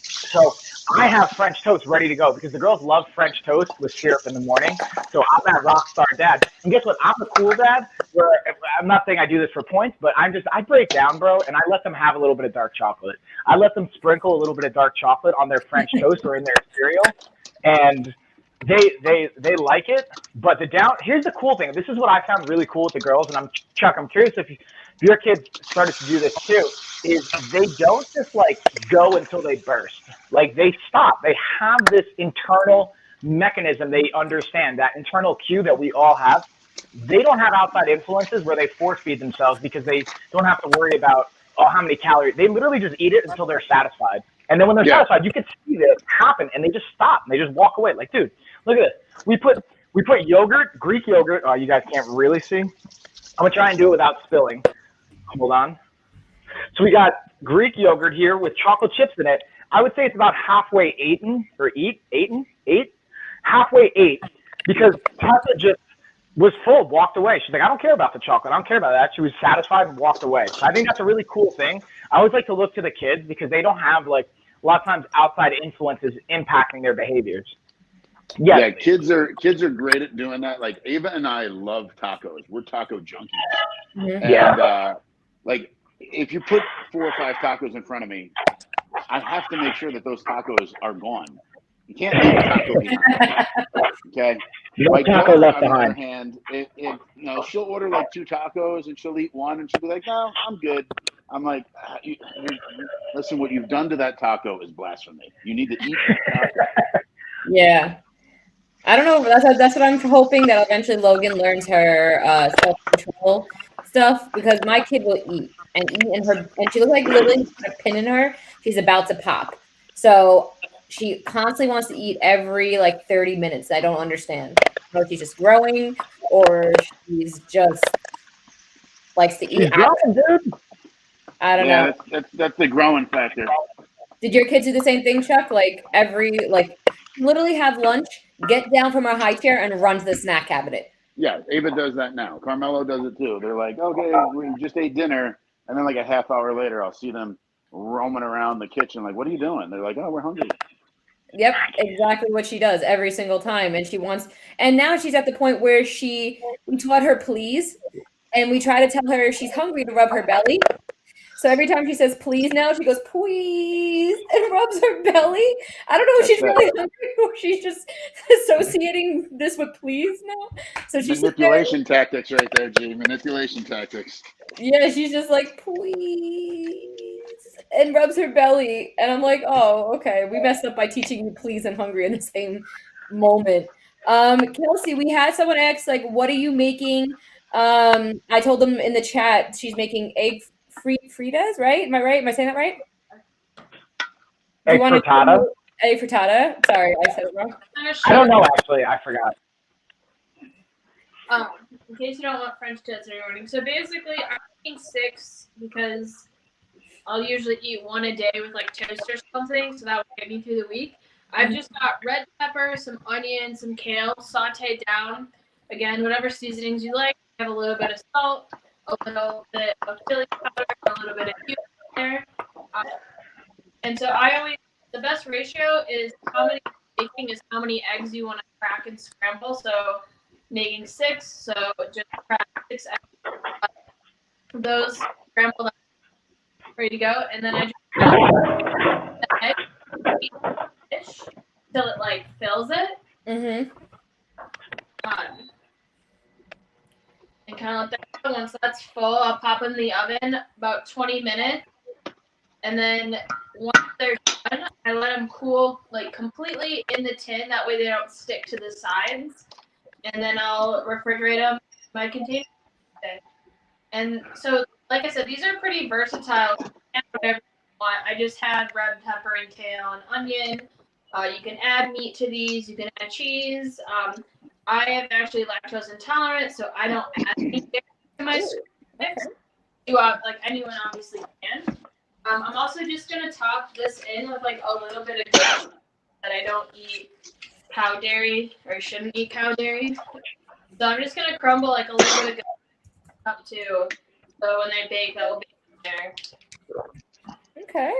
So I have French toast ready to go, because the girls love French toast with syrup in the morning. So I'm that rock star dad. And guess what? I'm a cool dad, where I'm not saying I do this for points, but I break down, bro, and I let them have a little bit of dark chocolate. I let them sprinkle a little bit of dark chocolate on their French toast or in their cereal, and they like it. But here's the cool thing. This is what I found really cool with the girls, and Chuck, I'm curious if your kids started to do this too, is they don't just like go until they burst. Like they stop. They have this internal mechanism. They understand that internal cue that we all have. They don't have outside influences where they force feed themselves, because they don't have to worry about, how many calories. They literally just eat it until they're satisfied. And then when they're satisfied, you can see this happen, and they just stop and they just walk away. Like, dude, look at this. We put yogurt, Greek yogurt. Oh, you guys can't really see. I'm gonna try and do it without spilling. Hold on. So we got Greek yogurt here with chocolate chips in it. I would say it's about halfway eaten, halfway ate, because Tessa just was full, walked away. She's like, I don't care about the chocolate. I don't care about that. She was satisfied and walked away. So I think that's a really cool thing. I always like to look to the kids, because they don't have like a lot of times outside influences impacting their behaviors. Yeah, kids are great at doing that. Like Ava and I love tacos. We're taco junkies. Mm-hmm. And like if you put 4 or 5 tacos in front of me, I have to make sure that those tacos are gone. You can't leave a taco behind. Okay. No My taco daughter, left on the behind. other hand, she'll order like 2 tacos and she'll eat one and she'll be like, no, I'm good. I'm like, listen, what you've done to that taco is blasphemy. You need to eat that taco. Yeah. I don't know. That's what I'm hoping, that eventually Logan learns her self-control stuff, because my kid will eat and she looks like Lily put a pin in her. She's about to pop. So she constantly wants to eat every like 30 minutes. I don't understand. I don't know if she's just growing or she's just likes to eat. I don't know. That's the growing factor. Did your kids do the same thing, Chuck? Like literally have lunch, get down from our high chair, and run to the snack cabinet. Yeah, Ava does that now. Carmelo does it too. They're like, okay, we just ate dinner, and then like a half hour later, I'll see them roaming around the kitchen. Like, what are you doing? They're like, oh, we're hungry. Yep, exactly what she does every single time. And now she's at the point where we taught her please, and we try to tell her she's hungry to rub her belly. So every time she says please now, she goes, please, and rubs her belly. I don't know if she's really hungry or she's just associating this with please now. So she's manipulation tactics right there, G. Manipulation tactics. Yeah, she's just like, please, and rubs her belly. And I'm like, oh, okay. We messed up by teaching you please and hungry in the same moment. Kelsey, we had someone ask, like, what are you making? I told them in the chat she's making egg frittatas, right? Am I right? Am I saying that right? Egg frittata? Egg frittata. Sorry, I said it wrong. I don't know, actually. I forgot. In case you don't want French toast every morning. So basically, I'm making 6 because I'll usually eat 1 a day with like toast or something, so that will get me through the week. I've just got red pepper, some onion, some kale, sauteed down. Again, whatever seasonings you like. I have a little bit of salt, a little bit of chili powder, a little bit of cumin there. And so the best ratio is how many baking is how many eggs you want to crack and scramble. So making 6, so just crack 6 eggs. Those scrambled up, ready to go, and then I just the egg dish till it like fills it. And kind of let that go. Once that's full, I'll pop them in the oven about 20 minutes, and then once they're done, I let them cool like completely in the tin. That way they don't stick to the sides. And then I'll refrigerate them in my container. And so, like I said, these are pretty versatile. Whatever you want. I just had red pepper and kale and onion. You can add meat to these. You can add cheese. I am actually lactose intolerant, so I don't add meat to my mix. Like anyone obviously can. I'm also just gonna top this in with like a little bit of ghee that I don't eat cow dairy or shouldn't eat cow dairy. So I'm just gonna crumble like a little bit of up too. So when they bake, that will be there. Okay.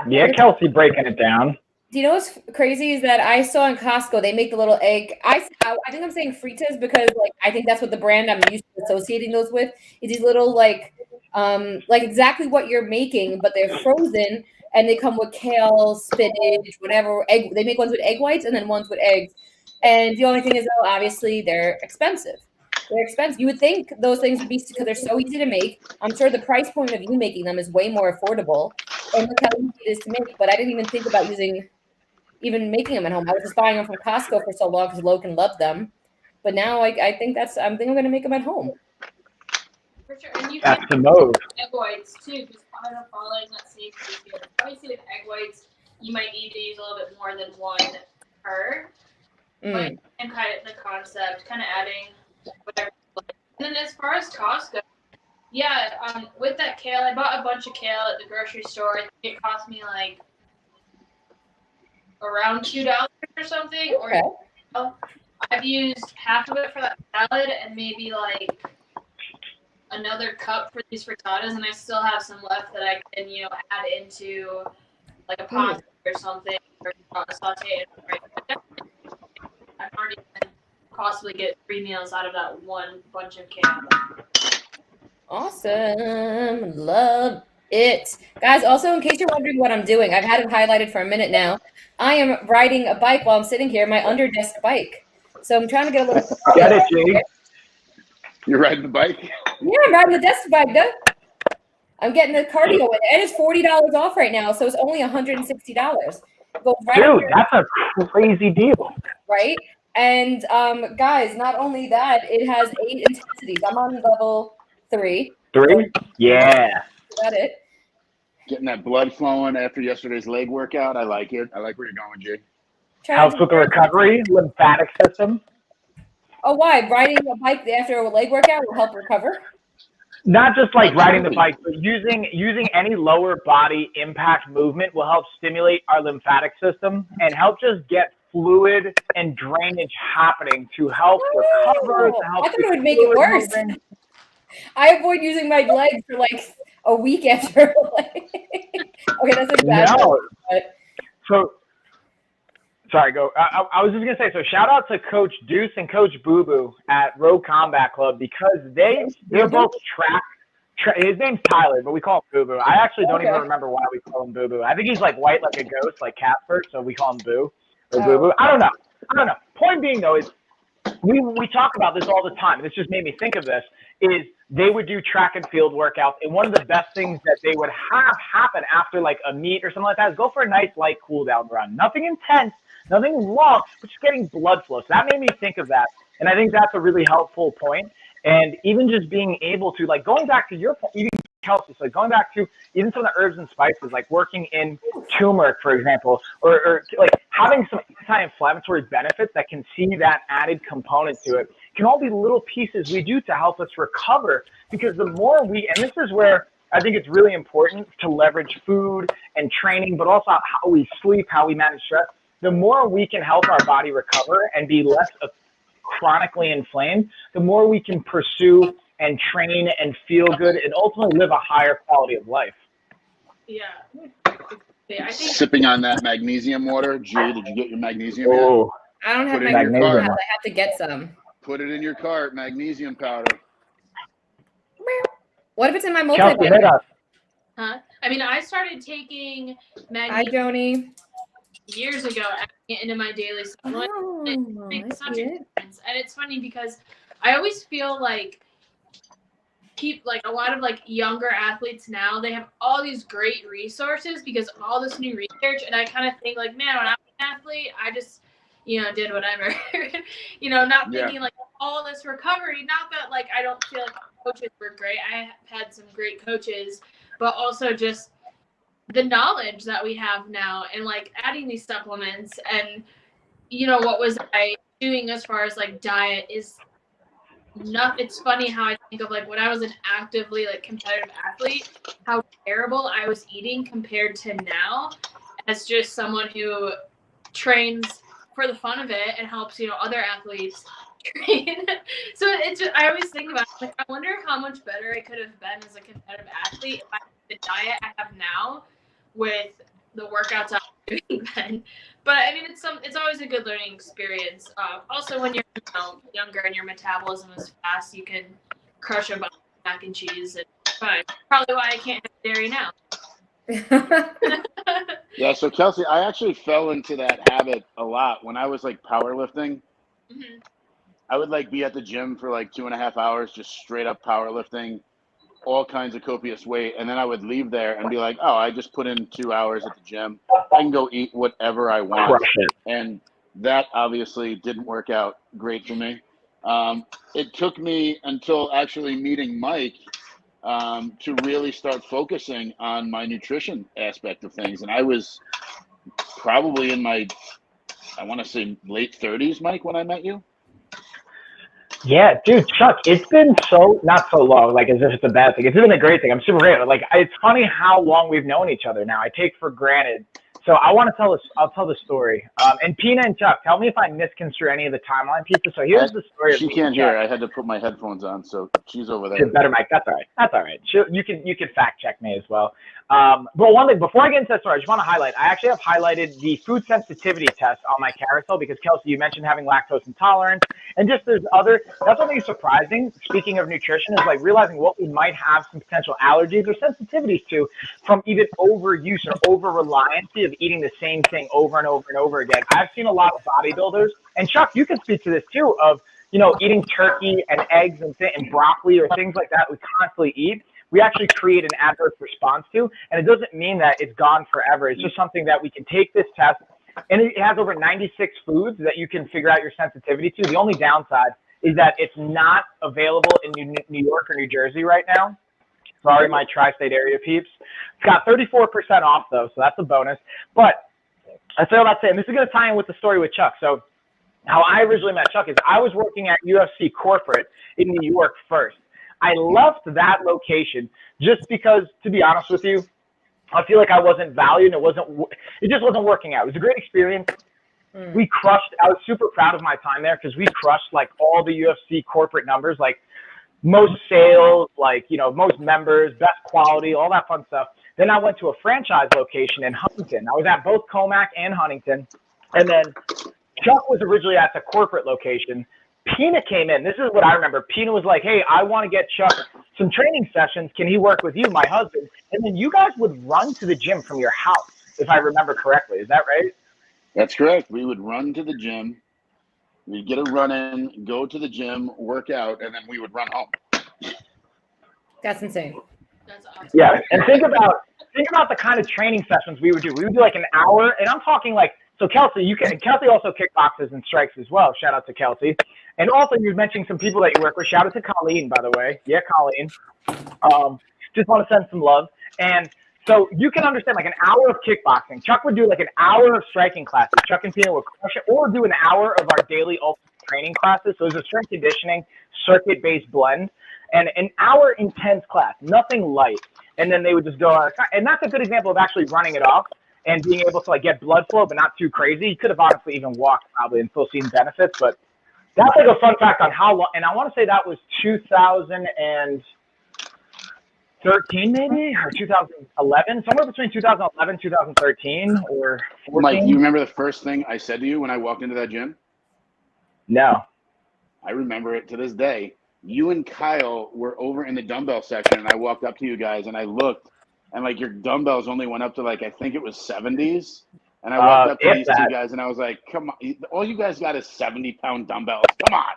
Yeah, Kelsey breaking it down. Do you know what's crazy is that I saw in Costco they make the little egg. I think I'm saying fritas because like I think that's what the brand I'm used to associating those with is these little like exactly what you're making, but they're frozen and they come with kale, spinach, whatever. Egg. They make ones with egg whites and then ones with eggs. And the only thing is, though, obviously they're expensive. They're expensive. You would think those things would be because they're so easy to make. I'm sure the price point of you making them is way more affordable. And look how easy it is to make. But I didn't even think about even making them at home. I was just buying them from Costco for so long because Logan loved them. But now I think I'm going to make them at home. For sure. And you That's can the mode. egg whites too, because kind of following that same procedure. Obviously, with egg whites, you might need to use a little bit more than 1 per. But and kind of the concept, kind of adding whatever. And then as far as cost goes, yeah, with that kale, I bought a bunch of kale at the grocery store. I think it cost me like around $2 or something. Okay. Or I've used half of it for that salad and maybe like another cup for these frittatas, and I still have some left that I can, add into like a pasta or something, or saute it. I've already possibly get 3 meals out of that one bunch of kale. Awesome. Love it. Guys, also, in case you're wondering what I'm doing, I've had it highlighted for a minute now. I am riding a bike while I'm sitting here, my under-desk bike. So I'm trying to get a little... Get it, G. You're riding the bike? Yeah, I'm riding the desk bike, though. I'm getting the cardio with it. And it's $40 off right now, so it's only $160. Go right Dude, that's a crazy deal. Right? And guys, not only that, it has 8 intensities. I'm on level 3. 3? Yeah. Got it. Getting that blood flowing after yesterday's leg workout. I like it. I like where you're going, Jay. Helps with the recovery, lymphatic system. Oh, why? Riding a bike after a leg workout will help recover? not just like riding the bike, but using any lower body impact movement will help stimulate our lymphatic system and help just get fluid and drainage happening to help recover, to help I thought it would make it worse. I avoid using my legs for like a week after. Okay, that's exactly. No. But... So, sorry, go. I was just gonna say. So, shout out to Coach Deuce and Coach Boo Boo at Rogue Combat Club because they're both track. His name's Tyler, but we call him Boo Boo. I actually don't even remember why we call him Boo Boo. I think he's like white like a ghost, like Casper, so we call him Boo or Boo Boo. I don't know. Point being though is we talk about this all the time. And this just made me think of this. Is they would do track and field workouts, and one of the best things that they would have happen after like a meet or something like that is go for a nice light cool down run. Nothing intense, nothing long, but just getting blood flow. So that made me think of that, and I think that's a really helpful point. And even just being able to, like, going back to your point, even Kelsey, so going back to even some of the herbs and spices, like working in turmeric, for example, or like having some anti-inflammatory benefits that can see that added component to it, can all be little pieces we do to help us recover. Because the more we, and this is where I think it's really important to leverage food and training, but also how we sleep, how we manage stress. The more we can help our body recover and be less chronically inflamed, the more we can pursue and train and feel good and ultimately live a higher quality of life. Yeah. I think Sipping on that magnesium water. Jill, did you get your magnesium Oh, I don't have Put it in your magnesium. cart. I have to get some. Put it in your cart, magnesium powder. What if it's in my Kelsey, hit multivitamin? us. Huh? I mean, I started taking Hi, magnesium Joni. years ago, adding it into my daily supplement. It makes such a difference. And it's funny because I always feel like a lot of like younger athletes now, they have all these great resources because of all this new research. And I kind of think like, man, when I was an athlete, I just, did whatever, not thinking like all this recovery. Not that like I don't feel like coaches were great. I had some great coaches, but also just the knowledge that we have now and like adding these supplements and what was I doing as far as like diet is not. It's funny how I think of like when I was an actively like competitive athlete, how terrible I was eating compared to now as just someone who trains for the fun of it and helps other athletes train. So it's just, I always think about it, like I wonder how much better I could have been as a competitive athlete if I had the diet I have now with the workouts I'm doing then. But I mean, it's always a good learning experience. Also, when you're younger and your metabolism is fast, you can crush a bunch of mac and cheese. And fine. Probably why I can't have dairy now. Yeah, so Kelsey, I actually fell into that habit a lot when I was like powerlifting. Mm-hmm. I would like be at the gym for like 2.5 hours, just straight up powerlifting, all kinds of copious weight. And then I would leave there and be like, oh, I just put in 2 hours at the gym. I can go eat whatever I want. Crush it. And that obviously didn't work out great for me. It took me until actually meeting Mike to really start focusing on my nutrition aspect of things. And I was probably in my, I want to say late 30s, Mike, when I met you. Yeah, dude, Chuck, it's been not so long, like as if it's a bad thing. It's been a great thing. I'm super grateful. Like, it's funny how long we've known each other now. I take for granted. So I'll tell the story. And Pina and Chuck, tell me if I misconstrue any of the timeline pieces. So here's the story. She can't hear. I had to put my headphones on, so she's over there. Better, Mike. That's all right. You can fact check me as well. But one thing, before I get into that story, I just want to highlight, I actually have highlighted the food sensitivity test on my carousel because, Kelsey, you mentioned having lactose intolerance. And just that's something surprising, speaking of nutrition, is like realizing what we might have some potential allergies or sensitivities to from even overuse or over-reliancy of eating the same thing over and over and over again. I've seen a lot of bodybuilders, and Chuck, you can speak to this too, of eating turkey and eggs and broccoli or things like that we constantly eat. We actually create an adverse response to, and it doesn't mean that it's gone forever. It's just something that we can take this test, and it has over 96 foods that you can figure out your sensitivity to. The only downside is that it's not available in New York or New Jersey right now. Sorry, my tri-state area peeps. It's got 34% off, though, so that's a bonus. But I say all that to say, and this is going to tie in with the story with Chuck. So how I originally met Chuck is I was working at UFC corporate in New York first. I left that location just because, to be honest with you, I feel like I wasn't valued. It just wasn't working out. It was a great experience. We crushed. I was super proud of my time there because we crushed like all the UFC corporate numbers, like most sales, like, you know, most members, best quality, all that fun stuff. Then I went to a franchise location in Huntington. I was at both Comac and Huntington. And then Chuck was originally at the corporate location. Pina came in. This is what I remember. Pina was like, hey, I want to get Chuck some training sessions. Can he work with you, my husband? And then you guys would run to the gym from your house, if I remember correctly. Is that right? That's correct. We would run to the gym. We'd get a run in, go to the gym, work out, and then we would run home. That's insane. That's awesome. Yeah. And think about the kind of training sessions we would do. We would do like an hour, and I'm talking like, so Kelsey also kickboxes and strikes as well. Shout out to Kelsey. And also you mentioned some people that you work with. Shout out to Colleen, by the way. Yeah, Colleen. Just want to send some love. And so you can understand like an hour of kickboxing. Chuck would do like an hour of striking classes. Chuck and Pina would crush it, or do an hour of our daily ultimate training classes. So it was a strength conditioning circuit-based blend, and an hour intense class, nothing light. And then they would just go on. And that's a good example of actually running it off and being able to like get blood flow, but not too crazy. You could have honestly even walked probably and still seen benefits, but that's like a fun fact on how long. And I want to say that was 2013 maybe, or 2011, somewhere between 2011, 2013, or 14. Mike, you remember the first thing I said to you when I walked into that gym? No. I remember it to this day. You and Kyle were over in the dumbbell section, and I walked up to you guys, and I looked, and like your dumbbells only went up to like, I think it was 70s. And I walked up to these two guys, and I was like, come on, all you guys got is 70-pound dumbbells. Come on.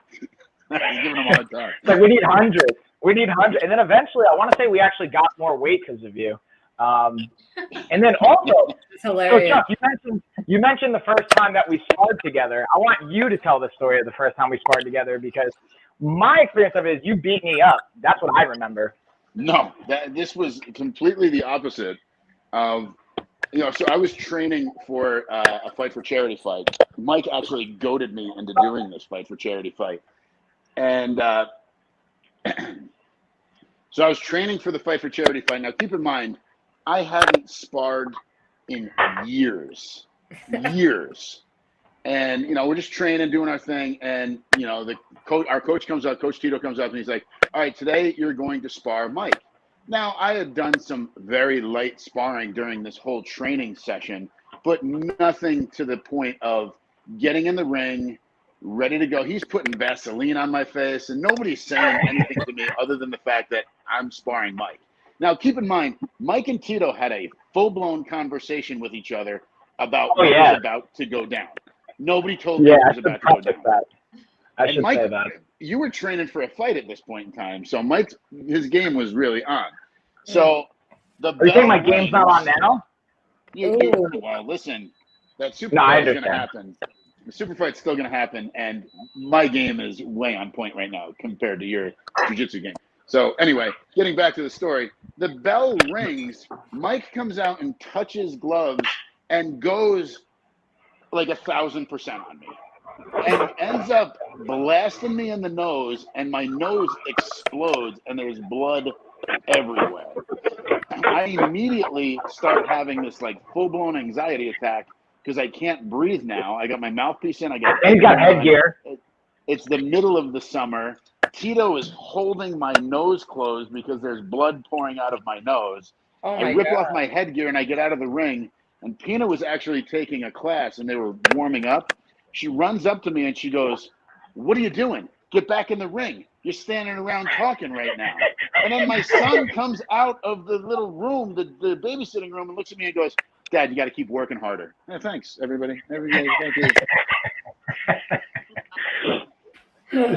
I was giving them all the time. Like, we need hundreds. We need hundreds. And then eventually, I want to say we actually got more weight because of you. And then also, It's hilarious. so Chuck, you mentioned the first time that we sparred together. I want you to tell the story of the first time we sparred together, because my experience of it is you beat me up. That's what I remember. No, this was completely the opposite. So I was training for a Fight for Charity fight. Mike actually goaded me into doing this Fight for Charity fight. And so I was training for the Fight for Charity fight. Now, keep in mind, I hadn't sparred in years. And, we're just training, doing our thing. And, our coach comes up, Coach Tito comes up, and he's like, all right, today you're going to spar Mike. Now, I had done some very light sparring during this whole training session, but nothing to the point of getting in the ring, ready to go. He's putting Vaseline on my face, and nobody's saying anything to me other than the fact that I'm sparring Mike. Now, keep in mind, Mike and Tito had a full-blown conversation with each other about what was about to go down. Nobody told me what was about to go down. I should Mike, say that. You were training for a fight at this point in time, so his game was really on. So Are you saying my game's not on now? Well, listen, that super fight is going to happen. The super fight's still going to happen, and my game is way on point right now compared to your jiu-jitsu game. So anyway, getting back to the story, the bell rings. Mike comes out and touches gloves and goes like 1,000% on me, and ends up blasting me in the nose, and my nose explodes, and there's blood everywhere. I immediately start having this like full-blown anxiety attack because I can't breathe now. I got my mouthpiece in. And he's got headgear. It's the middle of the summer. Tito is holding my nose closed because there's blood pouring out of my nose. I rip off my headgear and I get out of the ring. And Pina was actually taking a class and they were warming up. She runs up to me and she goes, "What are you doing? Get back in the ring. You're standing around talking right now." And then my son comes out of the little room, the babysitting room, and looks at me and goes, "Dad, you got to keep working harder." Yeah, thanks, everybody. Thank you.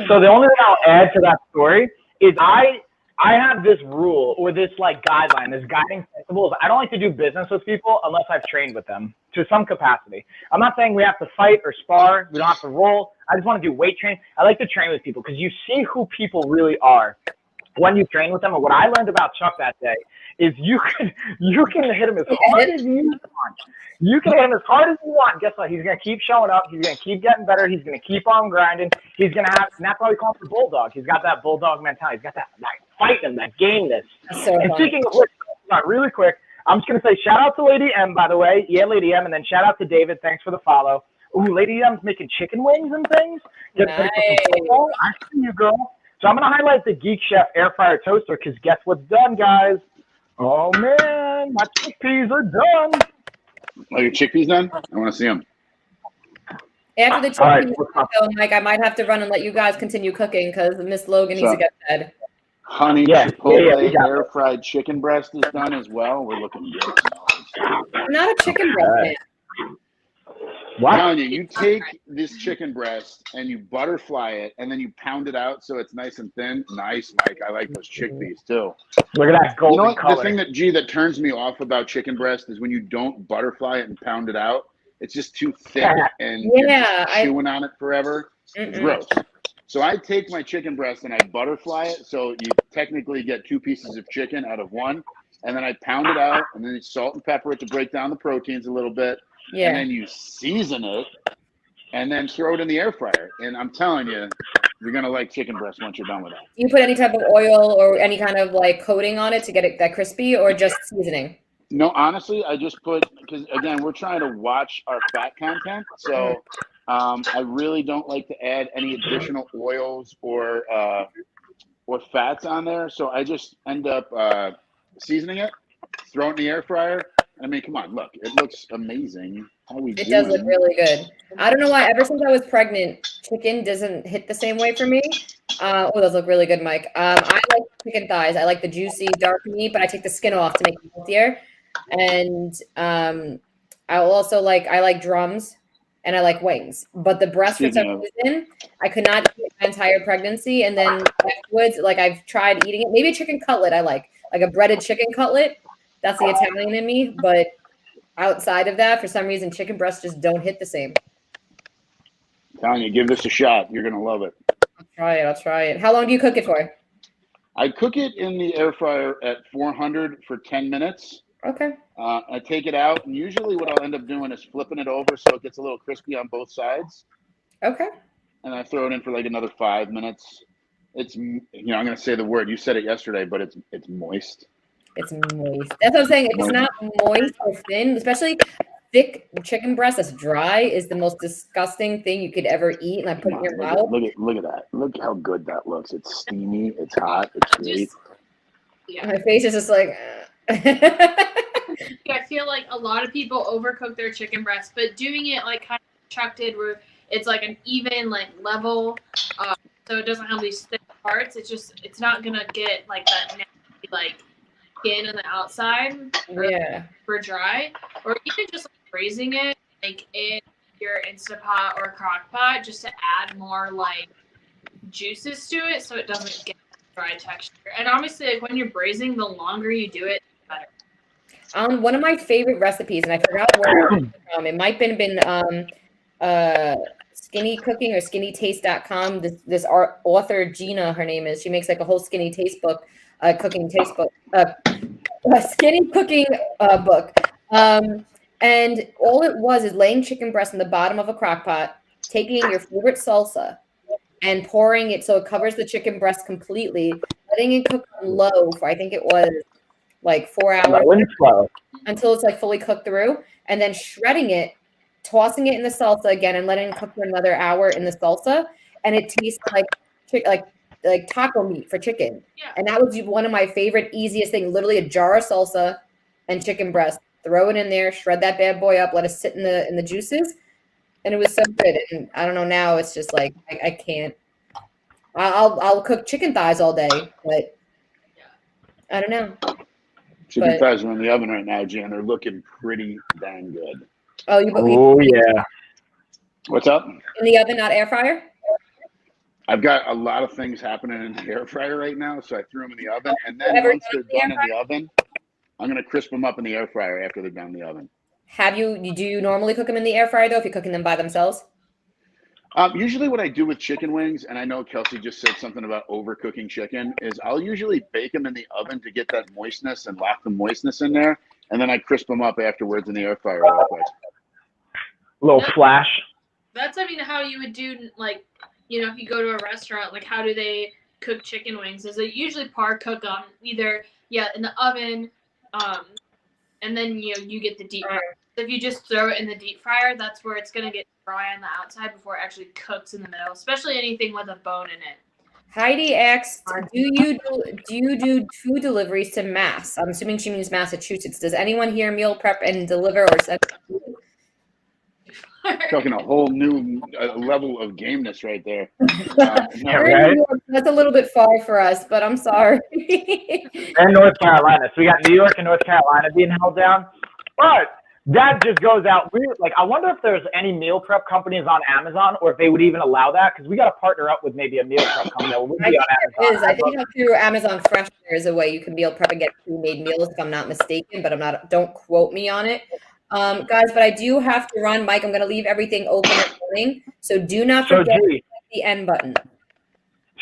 So the only thing I'll add to that story is I have this rule, or this like guideline, this guiding principle. I don't like to do business with people unless I've trained with them to some capacity. I'm not saying we have to fight or spar. We don't have to roll. I just want to do weight training. I like to train with people because you see who people really are when you train with them. And what I learned about Chuck that day is you can hit him as hard as you want. You can hit him as hard as you want. Guess what? He's going to keep showing up. He's going to keep getting better. He's going to keep on grinding. He's going to have, and that's why we call him the bulldog. He's got that bulldog mentality. He's got that fighting them, that gameness. That's so And funny. speaking of which, really quick, I'm just going to say shout out to Lady M, by the way. Yeah, Lady M. And then shout out to David. Thanks for the follow. Ooh, Lady M's making chicken wings and things. Get ready for some football. I see you, girl. So I'm going to highlight the Geek Chef air fryer toaster because guess what's done, guys? Oh, man, my chickpeas are done. Are your chickpeas done? I want to see them. After the All right, chickpeas, what's up? so, Mike, I might have to run and let you guys continue cooking because Miss Logan needs to get fed. Honey Yeah, Chipotle we got air fried chicken breast is done as well. We're looking good. I'm not a chicken breast fan. What? Tanya, you take this chicken breast and you butterfly it and then you pound it out so it's nice and thin. Nice, Mike. I like those chickpeas too. Look at that golden You know what? color. The thing that turns me off about chicken breast is when you don't butterfly it and pound it out. It's just too thick and you're just chewing on it forever. It's gross. So I take my chicken breast and I butterfly it so you technically get 2 pieces of chicken out of one. And then I pound it out and then you salt and pepper it to break down the proteins a little bit. Yeah. And then you season it and then throw it in the air fryer. And I'm telling you, you're going to like chicken breast once you're done with that. You put any type of oil or any kind of like coating on it to get it that crispy or just seasoning? No, honestly, I just put, because again, we're trying to watch our fat content. So I really don't like to add any additional oils or fats on there. So I just end up seasoning it, throw it in the air fryer. I mean, come on, look, it looks amazing. It does look really good. I don't know why. Ever since I was pregnant, chicken doesn't hit the same way for me. Oh, those look really good, Mike. I like chicken thighs. I like the juicy, dark meat, but I take the skin off to make it healthier. And I also I like drums and I like wings. But the breast, for some reason, I could not eat my entire pregnancy. And then afterwards, I've tried eating it. Maybe a chicken cutlet I like a breaded chicken cutlet. That's the Italian in me, but outside of that, for some reason, chicken breasts just don't hit the same. I'm telling you, give this a shot. You're going to love it. I'll try it. How long do you cook it for? I cook it in the air fryer at 400 for 10 minutes. Okay. I take it out, and usually what I'll end up doing is flipping it over so it gets a little crispy on both sides. Okay. And I throw it in for another 5 minutes. It's, I'm going to say the word. You said it yesterday, but it's moist. It's moist. That's what I'm saying. If it's not moist or thin, especially thick chicken breast that's dry, is the most disgusting thing you could ever eat. And I put it in your mouth. Look at that. Look how good that looks. It's steamy. It's hot. It's great. My face is just like. I feel like a lot of people overcook their chicken breast, but doing it kind of Chuck did, where it's an even level, so it doesn't have these thick parts. It's not gonna get that nasty skin on the outside for dry, or even just braising it in your Instapot or crock pot just to add more juices to it so it doesn't get dry texture. And obviously when you're braising, the longer you do it, the better. One of my favorite recipes, and I forgot where it was from. It might have been Skinny Cooking or SkinnyTaste.com. This author Gina, her name is. She makes a whole skinny taste book. Cooking taste book, a skinny cooking book, and all it was is laying chicken breast in the bottom of a crock pot, taking your favorite salsa, and pouring it so it covers the chicken breast completely, letting it cook on low for I think it was 4 hours until it's fully cooked through, and then shredding it, tossing it in the salsa again, and letting it cook for another hour in the salsa, and it tastes like taco meat for chicken. Yeah. And that was one of my favorite, easiest things. Literally a jar of salsa and chicken breast. Throw it in there, shred that bad boy up, let it sit in the juices. And it was so good. And I don't know, now it's just I can't. I'll cook chicken thighs all day, but I don't know. Chicken thighs are in the oven right now, Jan. They're looking pretty dang good. Oh, yeah. What's up? In the oven, not air fryer? I've got a lot of things happening in the air fryer right now, so I threw them in the oven. And then once they're done in the oven, I'm going to crisp them up in the air fryer after they're done in the oven. Do you normally cook them in the air fryer, though, if you're cooking them by themselves? Usually what I do with chicken wings, and I know Kelsey just said something about overcooking chicken, is I'll usually bake them in the oven to get that moistness and lock the moistness in there, and then I crisp them up afterwards in the air fryer real quick. A little flash. That's how you would do if you go to a restaurant, how do they cook chicken wings is they usually par cook them either in the oven, and then you get the deep fryer. So if you just throw it in the deep fryer, that's where it's gonna get dry on the outside before it actually cooks in the middle, especially anything with a bone in it. Heidi asked, do you do food deliveries to Mass? I'm assuming she means Massachusetts. Does anyone here meal prep and deliver or send food? Talking a whole new level of gameness right there. Yeah, right? That's a little bit far for us, but I'm sorry. And North Carolina. So we got New York and North Carolina being held down. But that just goes out. I wonder if there's any meal prep companies on Amazon or if they would even allow that, because we got to partner up with maybe a meal prep company that would be on Amazon. I think through Amazon Fresh there is a way you can meal prep and get pre-made meals, if I'm not mistaken, but don't quote me on it. Guys, but I do have to run. Mike, I'm going to leave everything open and running, so do not forget to hit the end button.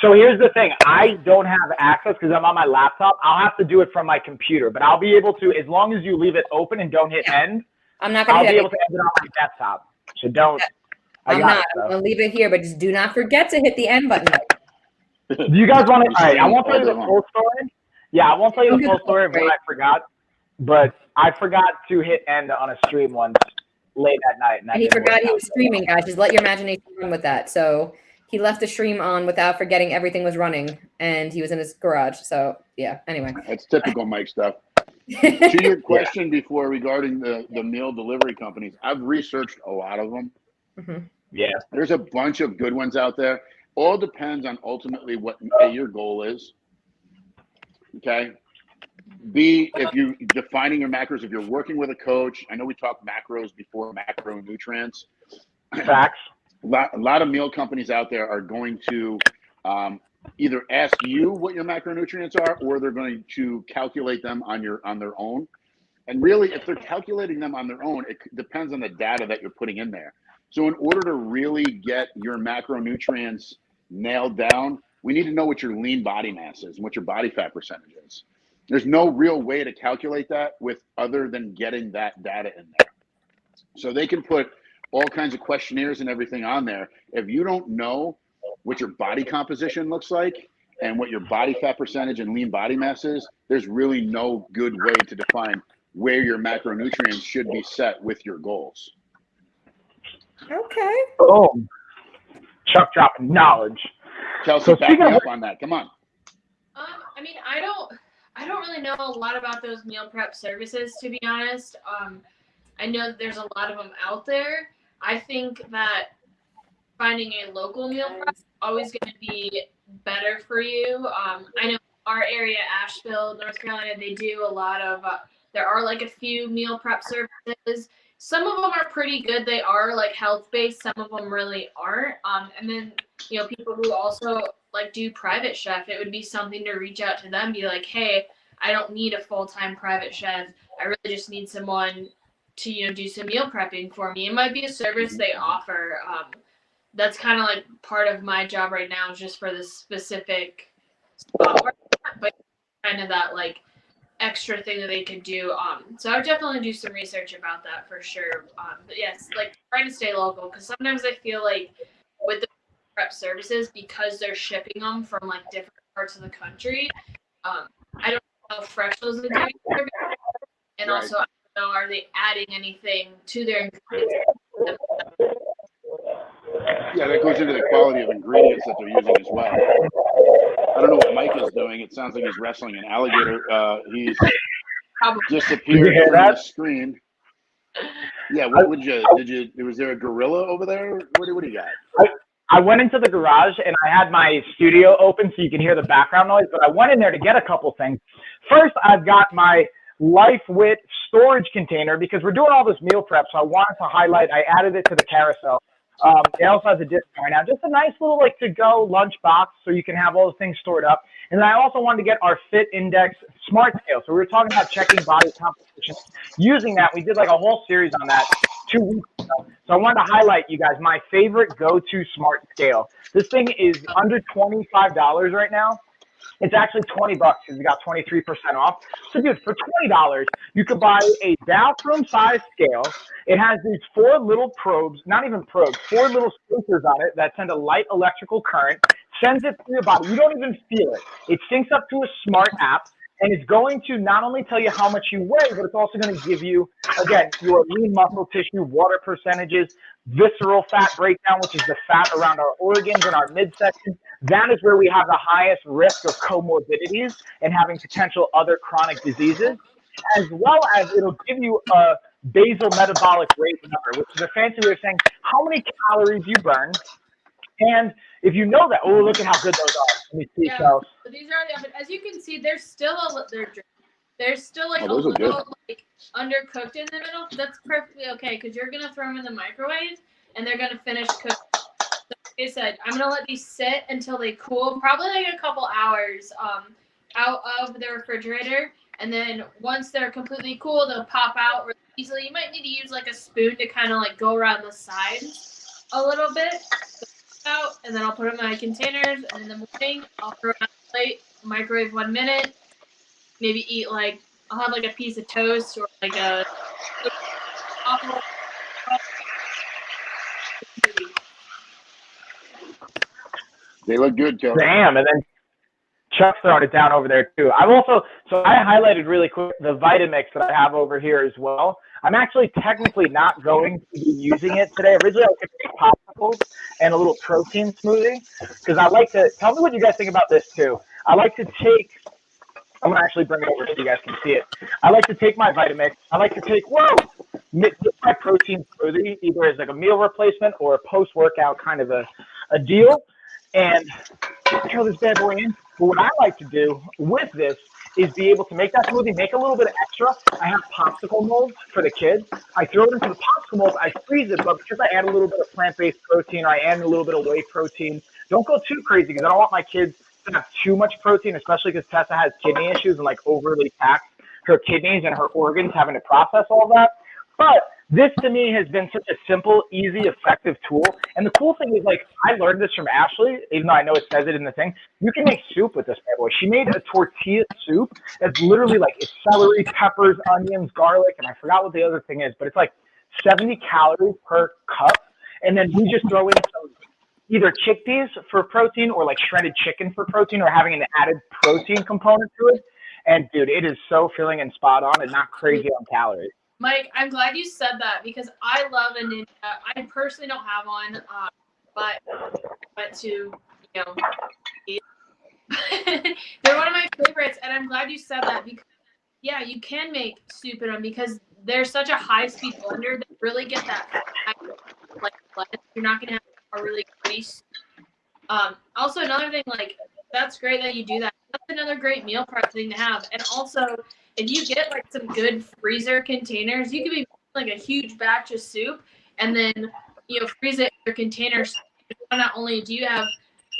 So here's the thing. I don't have access because I'm on my laptop. I'll have to do it from my computer, but I'll be able to, as long as you leave it open and don't hit end, I'm not going to I'll be able to end it on my desktop. So don't. I'm going to leave it here, but just do not forget to hit the end button. Do you guys want to? All right, I won't tell you the full story. Yeah, I won't tell you the full story of what I forgot, but I forgot to hit end on a stream once late at night. And he forgot he was streaming, guys. Just let your imagination run with that. So he left the stream on without forgetting everything was running, and he was in his garage. So yeah. Anyway, that's typical Mike stuff. To your question before regarding the meal delivery companies, I've researched a lot of them. Mm-hmm. Yeah, there's a bunch of good ones out there. All depends on ultimately what your goal is. Okay. B, if you defining your macros, if you're working with a coach, I know we talked macros before, macronutrients. Facts. A lot of meal companies out there are going to either ask you what your macronutrients are, or they're going to calculate them on their own. And really, if they're calculating them on their own, it depends on the data that you're putting in there. So in order to really get your macronutrients nailed down, we need to know what your lean body mass is and what your body fat percentage is. There's no real way to calculate that other than getting that data in there. So they can put all kinds of questionnaires and everything on there. If you don't know what your body composition looks like and what your body fat percentage and lean body mass is, there's really no good way to define where your macronutrients should be set with your goals. Okay. Boom. Chuck dropping knowledge. Kelsey, back me up on that. Come on. I mean, I don't really know a lot about those meal prep services, to be honest. I know that there's a lot of them out there. I think that finding a local meal prep is always going to be better for you. I know our area, Asheville, North Carolina, they do a lot of, there are like a few meal prep services. Some of them are pretty good. They are like health-based. Some of them really aren't. And then, people who also like do private chef, it would be something to reach out to them, be like, hey, I don't need a full-time private chef. I really just need someone to, do some meal prepping for me. It might be a service they offer. That's kind of like part of my job right now, is just for this specific spot, but kind of that like extra thing that they could do. So I would definitely do some research about that for sure. But yes, like trying to stay local, because sometimes I feel like with the prep services, because they're shipping them from like different parts of the country, I don't know how fresh those are doing, and Right. also I don't know, are they adding anything to their ingredients? Yeah, that goes into the quality of ingredients that they're using as well. I don't know what Mike is doing. It sounds like he's wrestling an alligator. He's disappeared from the screen. Yeah, what was there a gorilla over there? What do you got? I went into the garage and I had my studio open so you can hear the background noise, but I went in there to get a couple things. First, I've got my LifeWit storage container because we're doing all this meal prep, so I wanted to highlight, I added it to the carousel. It also has a discount right now. Just a nice little like to-go lunch box so you can have all the things stored up. And then I also wanted to get our Fit Index Smart Scale. So we were talking about checking body composition. Using that, we did like a whole series on that 2 weeks ago. So I wanted to highlight you guys my favorite go-to smart scale. This thing is under $25 right now. It's actually $20 because we got 23% off. So, dude, for $20, you could buy a bathroom-sized scale. It has these 4 little probes, not even probes, 4 little spacers on it that send a light electrical current. sends it through your body. You don't even feel it. It syncs up to a smart app, and it's going to not only tell you how much you weigh, but it's also going to give you, again, your lean muscle tissue, water percentages, visceral fat breakdown, which is the fat around our organs and our midsection. That is where we have the highest risk of comorbidities and having potential other chronic diseases, as well as it'll give you a basal metabolic rate number, which is a fancy way of saying how many calories you burn. And if you know that, oh, look at how good those are. Let me see, Yeah, so these are the, as you can see, there's still there's still like a little like undercooked in the middle. That's perfectly okay because you're gonna throw them in the microwave and they're gonna finish cooking. So like I said, I'm gonna let these sit until they cool, probably like a couple hours out of the refrigerator. And then once they're completely cool, they'll pop out really easily. You might need to use like a spoon to kind of like go around the sides a little bit. Out, and then I'll put them in my containers, and in the morning I'll throw it on a plate, microwave 1 minute, maybe eat like, I'll have like a piece of toast or like a They look good, Joe. Damn, and then Chuck's throwing it down over there too. I've also, so I highlighted really quick the Vitamix that I have over here as well. I'm actually technically not going to be using it today. Originally, I was going to take popsicles and a little protein smoothie because I like to, tell me what you guys think about this too. I like to take, I'm going to actually bring it over so you guys can see it. I like to take my Vitamix. I like to take, mix my protein smoothie either as like a meal replacement or a post-workout kind of a deal. And throw this bad boy in. But what I like to do with this is be able to make that smoothie, make a little bit of extra. I have popsicle molds for the kids. I throw it into the popsicle molds. I freeze it, but because I add a little bit of plant-based protein or I add a little bit of whey protein, don't go too crazy because I don't want my kids to have too much protein, especially because Tessa has kidney issues and like overly tax her kidneys and her organs having to process all that. But this to me has been such a simple, easy, effective tool. And the cool thing is, like, I learned this from Ashley, even though I know it says it in the thing. You can make soup with this bad boy. She made a tortilla soup that's literally like it's celery, peppers, onions, garlic, and I forgot what the other thing is, but it's like 70 calories per cup. And then we just throw in some either chickpeas for protein or like shredded chicken for protein or having an added protein component to it. And dude, it is so filling and spot on and not crazy on calories. Mike, I'm glad you said that because I love a Ninja. I personally don't have one, but to, you know, they're one of my favorites, and I'm glad you said that because, yeah, you can make soup in them because they're such a high-speed blender that really get that like blend. You're not gonna have a really grease. Also, another thing, like that's great that you do that. That's another great meal prep thing to have, and also. If you get like some good freezer containers, you can be like a huge batch of soup and then, you know, freeze it in your containers. Not only do you have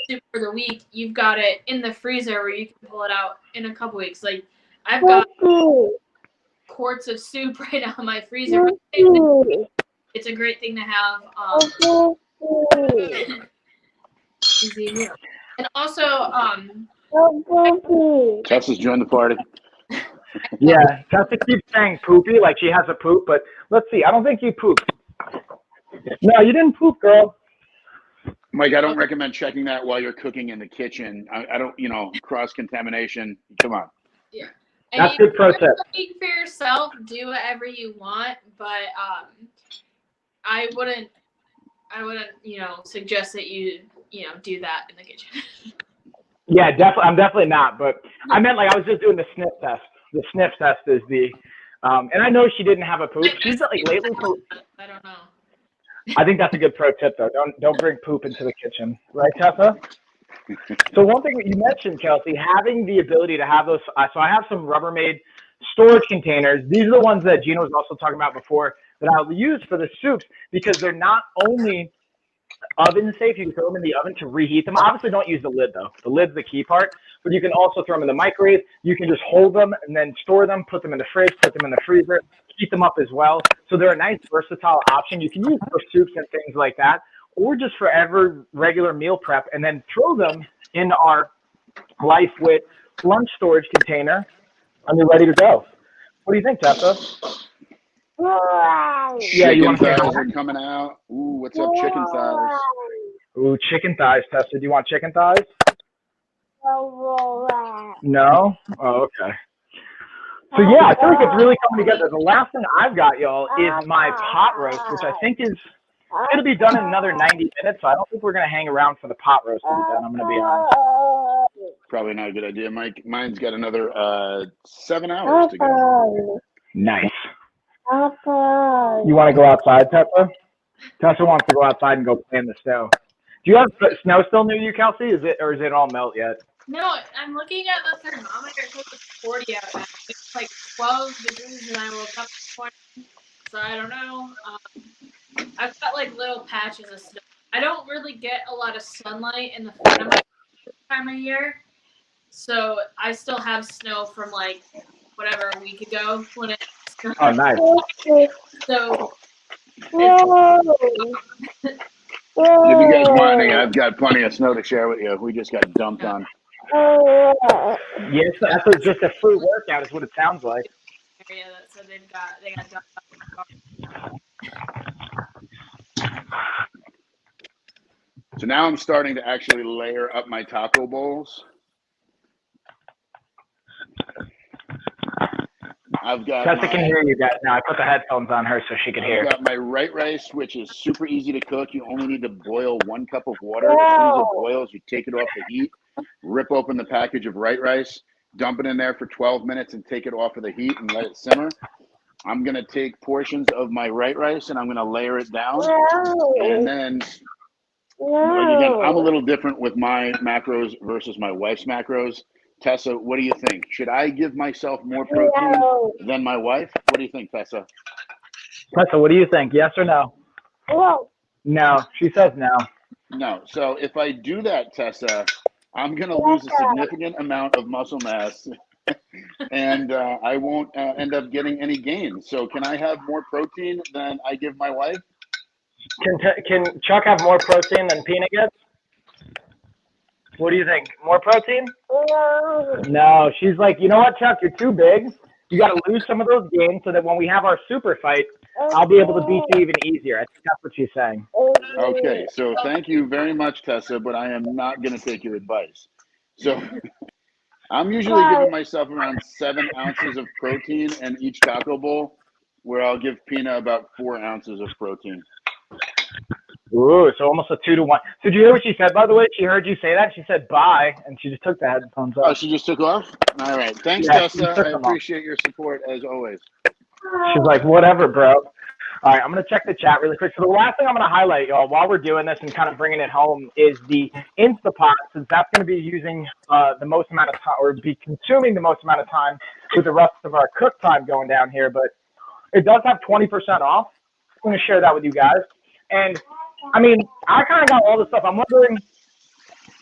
soup for the week, you've got it in the freezer where you can pull it out in a couple weeks. Like I've got quarts of soup right now in my freezer. It's a great thing to have. And also, Tessa's joined the party. Yeah, Tessa keeps saying poopy, like she has a poop, but let's see. I don't think you pooped. No, you didn't poop, girl. Mike, I don't recommend checking that while you're cooking in the kitchen. I don't, you know, cross-contamination. Come on. Yeah. That's good pro tip. Cooking for yourself, do whatever you want, but I wouldn't, you know, suggest that you know, do that in the kitchen. Yeah, definitely. I'm definitely not, but I meant like I was just doing the sniff test. The sniff test is the, and I know she didn't have a poop. She's like lately. I don't know. I think that's a good pro tip though. Don't bring poop into the kitchen, right, Tessa? So one thing that you mentioned, Kelsey, having the ability to have those. So I have some Rubbermaid storage containers. These are the ones that Gina was also talking about before that I'll use for the soups because they're not only oven safe. You can throw them in the oven to reheat them. Obviously, don't use the lid though. The lid's the key part. But you can also throw them in the microwave. You can just hold them and then store them, put them in the fridge, put them in the freezer, heat them up as well. So they're a nice versatile option. You can use for soups and things like that, or just for every regular meal prep, and then throw them in our Life With lunch storage container, and they're ready to go. What do you think, Tessa? Yeah, you want to say coming out. Ooh, what's up, chicken thighs? Ooh, chicken thighs, Tessa. Do you want chicken thighs? No? Oh, okay. So yeah, I feel like it's really coming together. The last thing I've got, y'all, is my pot roast, which I think is going to be done in another 90 minutes. So I don't think we're going to hang around for the pot roast to be done. I'm going to be honest. Probably not a good idea, Mike. Mine's got another 7 hours to go. Nice. You want to go outside, Tessa? Tessa wants to go outside and go play in the snow. Do you have snow still near you, Kelsey? Is it all melt yet? No, I'm looking at the thermometer. It says it's 40 out now. It's like 12 degrees, and I woke up this morning, so I don't know. I've got like little patches of snow. I don't really get a lot of sunlight in the time of year, so I still have snow from like whatever a week ago when it. Oh, nice. So. If you guys want any, I've got plenty of snow to share with you. We just got dumped on. Yes, that's just a free workout is what it sounds like. Area that said they got dumped on. So now I'm starting to actually layer up my taco bowls. Tessa can hear you guys now. I put the headphones on her so she could hear. I've got my white rice, which is super easy to cook. You only need to boil 1 cup of water. As soon as it boils, you take it off the heat, rip open the package of white rice, dump it in there for 12 minutes and take it off of the heat and let it simmer. I'm going to take portions of my white rice and I'm going to layer it down. And then, again, I'm a little different with my macros versus my wife's macros. Tessa, what do you think? Should I give myself more protein than my wife? What do you think, Tessa? Tessa, what do you think? Yes or no? No. She says no. No. So if I do that, Tessa, I'm going to lose a significant amount of muscle mass and I won't end up getting any gain. So can I have more protein than I give my wife? Can Chuck have more protein than Peanut gets? What do you think? More protein? No. She's like, you know what, Chuck? You're too big. You got to lose some of those gains so that when we have our super fight, I'll be able to beat you even easier. I think that's what she's saying. Okay. So thank you very much, Tessa, but I am not going to take your advice. So I'm usually giving myself around 7 ounces of protein in each taco bowl, where I'll give Pina about 4 ounces of protein. Ooh, so almost a 2-to-1. So did you hear what she said, by the way? She heard you say that. She said bye, and she just took the headphones off. Oh, she just took off? All right. Thanks, Tessa. I appreciate your support, as always. She's like, whatever, bro. All right, I'm going to check the chat really quick. So the last thing I'm going to highlight, y'all, while we're doing this and kind of bringing it home is the Instapot, since that's going to be using the most amount of time, or be consuming the most amount of time with the rest of our cook time going down here. But it does have 20% off. I'm going to share that with you guys. And I mean, I kind of got all this stuff. I'm wondering,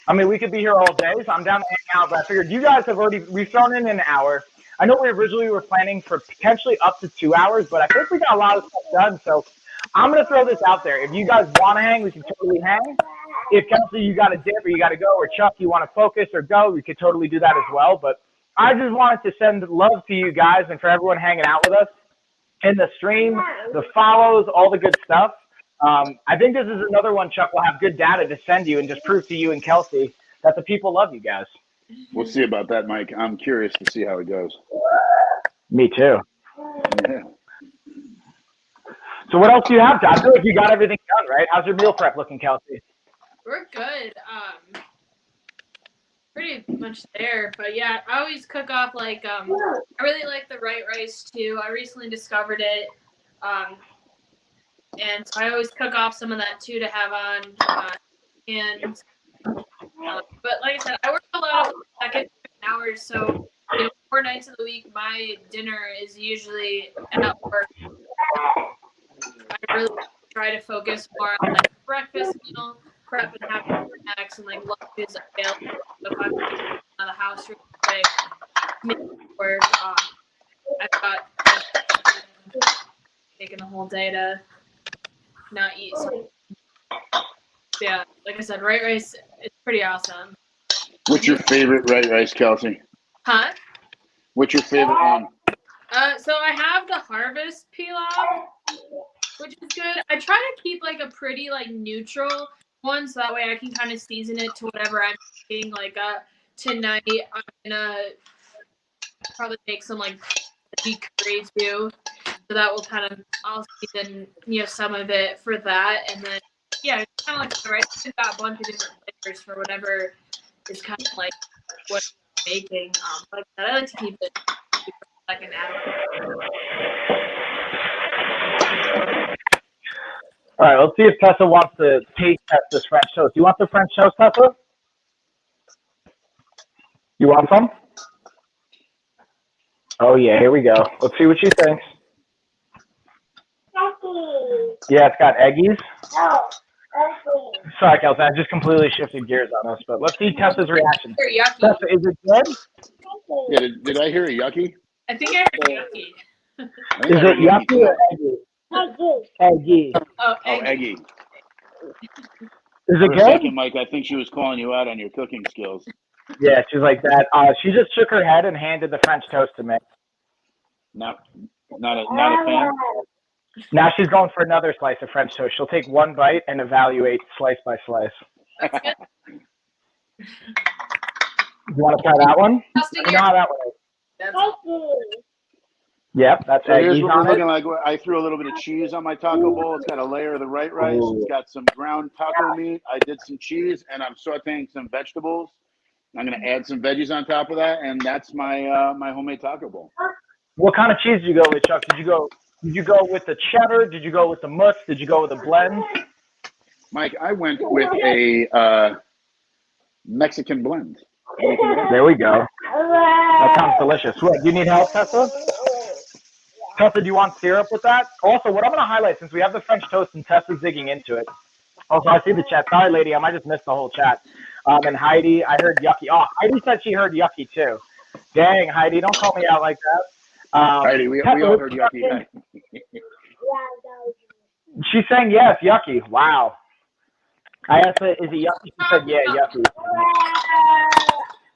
I mean, we could be here all day, so I'm down to hang out, but I figured you guys have we've thrown in an hour. I know we originally were planning for potentially up to 2 hours, but I think we got a lot of stuff done. So I'm going to throw this out there. If you guys want to hang, we can totally hang. If Kelsey, you got to dip or you got to go, or Chuck, you want to focus or go, we could totally do that as well. But I just wanted to send love to you guys and for everyone hanging out with us in the stream, the follows, all the good stuff. I think this is another one, Chuck, will have good data to send you and just prove to you and Kelsey that the people love you guys. We'll see about that, Mike. I'm curious to see how it goes. Me too. Yeah. So what else do you have, Todd? I feel like you got everything done, right? How's your meal prep looking, Kelsey? We're good. Pretty much there. But yeah, I always cook off like I really like the white rice too. I recently discovered it. And so I always cook off some of that too to have on. But like I said, I work a lot of second hours, so 4 nights of the week, my dinner is usually at work. I really try to focus more on like breakfast meal, prep and have snacks and like lunches available. So if I'm out of the house real quick, make work. I've got taking a whole day to not eat. So, yeah, like I said, white rice is pretty awesome. What's your favorite white rice, Kelsey? Huh? What's your favorite one? So I have the harvest pilaf, which is good. I try to keep like a pretty like neutral one, so that way I can kind of season it to whatever I'm eating. Like tonight, I'm gonna probably make some like beef curry too, so that will kind of I'll season some of it for that, and then it's kind of like the rice. I've got a bunch of different flavors for whatever is kind of like what I'm making. But I like to keep it like an hour. All right, let's see if Tessa wants to taste test this French toast. You want the French toast, Tessa? You want some? Oh, yeah, here we go. Let's see what she thinks. Yeah, it's got eggies. Sorry, Kelsey, I just completely shifted gears on us, but let's see Tessa's reaction. Tessa, is it good? Yeah, did I hear a yucky? I think I heard yucky. Is it yucky or eggy? Eggy. Oh, eggy. Is it For good? a second, Mike, I think she was calling you out on your cooking skills. Yeah, she's like that. She just shook her head and handed the French toast to me. Not a fan? Now she's going for another slice of French toast. She'll take one bite and evaluate slice by slice. You want to try that one? You know how that one is. Yep, that's So here's eggies what on we're it. looking like. I threw a little bit of cheese on my taco bowl. It's got a layer of the right rice. It's got some ground taco meat. I did some cheese, and I'm sauteing some vegetables. I'm going to add some veggies on top of that, and that's my my homemade taco bowl. What kind of cheese did you go with, Chuck? Did you go with the cheddar? Did you go with the mousse? Did you go with a blend? Mike, I went with a Mexican blend. There we go. That sounds delicious. What, do you need help, Tessa? Tessa, do you want syrup with that? Also, what I'm going to highlight, since we have the French toast and Tessa's digging into it. Also, I see the chat. Sorry, lady, I might just missed the whole chat. And Heidi, I heard yucky. Oh, Heidi said she heard yucky too. Dang, Heidi, don't call me out like that. Heidi, we all heard yucky. She's saying, yes, yucky. Wow. I asked her, is it yucky? She said, yeah, yucky.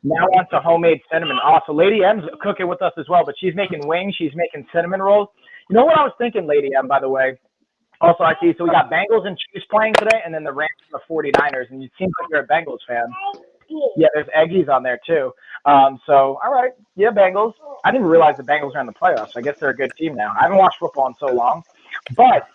Now wants a homemade cinnamon. Oh, so Lady M's cooking with us as well, but she's making wings. She's making cinnamon rolls. You know what I was thinking, Lady M, by the way? Also, I see, so we got Bengals and Chiefs playing today, and then the Rams and the 49ers, and you seem like you're a Bengals fan. Yeah, there's Eggies on there, too. So, all right, yeah, Bengals. I didn't realize the Bengals are in the playoffs. I guess they're a good team now. I haven't watched football in so long. But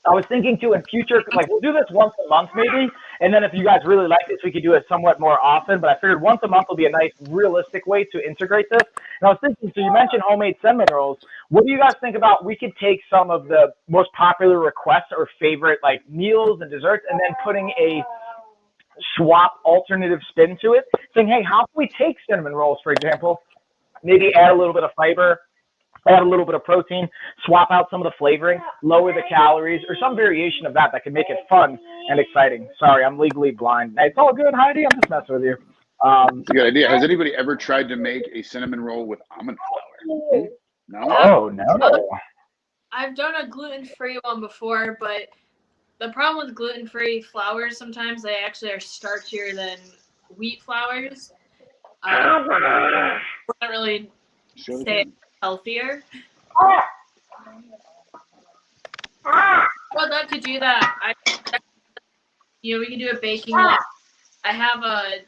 I was thinking, too, in future, like, we'll do this once a month maybe, and then if you guys really like this, we could do it somewhat more often. But I figured once a month will be a nice, realistic way to integrate this. And I was thinking, so you mentioned homemade cinnamon rolls. What do you guys think about we could take some of the most popular requests or favorite, like, meals and desserts, and then putting a swap alternative spin to it, saying, hey, how can we take cinnamon rolls, for example, maybe add a little bit of fiber, add a little bit of protein, swap out some of the flavoring, lower the calories, or some variation of that can make it fun and exciting. Sorry, I'm legally blind. It's all good, Heidi. I'm just messing with you. It's a good idea. Has anybody ever tried to make a cinnamon roll with almond flour? No? Oh, no. I've done a gluten-free one before, but the problem with gluten-free flours, sometimes they actually are starchier than wheat flours. I wouldn't really say it's healthier. Well, to do that, we can do a baking one. I have a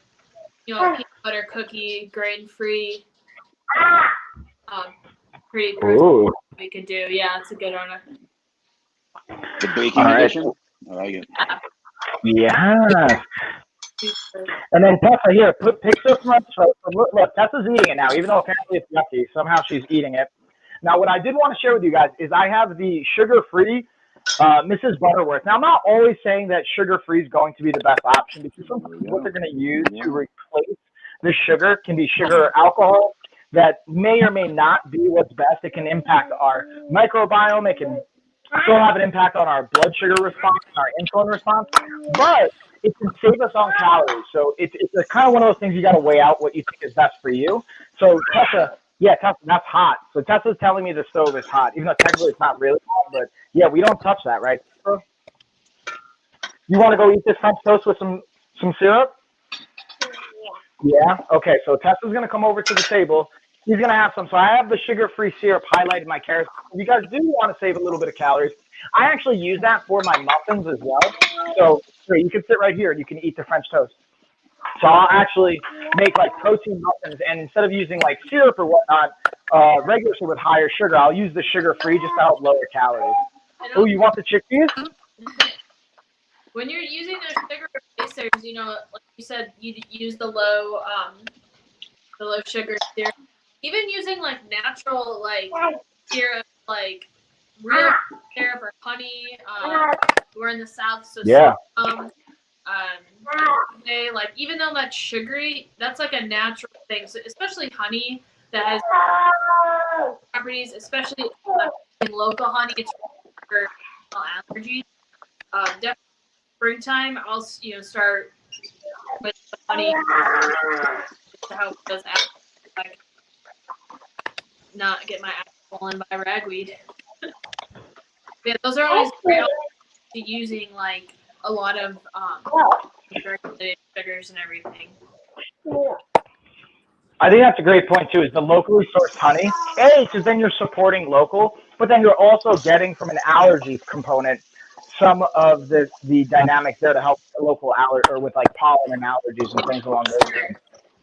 peanut butter cookie, grain-free. Pretty Ooh. we could do. Yeah, it's a good one. The baking edition? I like it. Yeah. And then Tessa, here, pick this French toast. Look, Tessa's eating it now, even though apparently it's yucky. Somehow she's eating it. Now, what I did want to share with you guys is I have the sugar-free Mrs. Butterworth. Now, I'm not always saying that sugar-free is going to be the best option because sometimes what they're going to use to replace the sugar can be sugar or alcohol that may or may not be what's best. It can impact our microbiome. It can still have an impact on our blood sugar response, our insulin response, but it can save us on calories. So it's kind of one of those things you got to weigh out what you think is best for you. So Tessa, that's hot. So Tessa's telling me the stove is hot, even though technically it's not really hot, but yeah, we don't touch that, right? You want to go eat this French toast with some syrup? Yeah? Okay, so Tessa's going to come over to the table. He's going to have some. So I have the sugar-free syrup highlighted in my carrots. If you guys do want to save a little bit of calories, I actually use that for my muffins as well. So you can sit right here and you can eat the French toast. So I'll actually make like protein muffins, and instead of using like syrup or whatnot, regular syrup with higher sugar, I'll use the sugar-free just to help lower calories. Oh, you want the chickpeas? When you're using those sugar replacers, you know, like you said, you use the low sugar syrup. Even using like natural like syrup, like real syrup or honey. We're in the South, so Yeah. like even though that's sugary, that's like a natural thing. So especially honey that has properties, especially local honey, it's for allergies. Definitely springtime, I'll start with honey to help us like not get my ass swollen by ragweed. Yeah, those are always great to using like a lot of regulated sugars and everything. I think that's a great point too, is the locally sourced honey. Because then you're supporting local, but then you're also getting from an allergy component some of the dynamics there to help local or with like pollen and allergies and things along those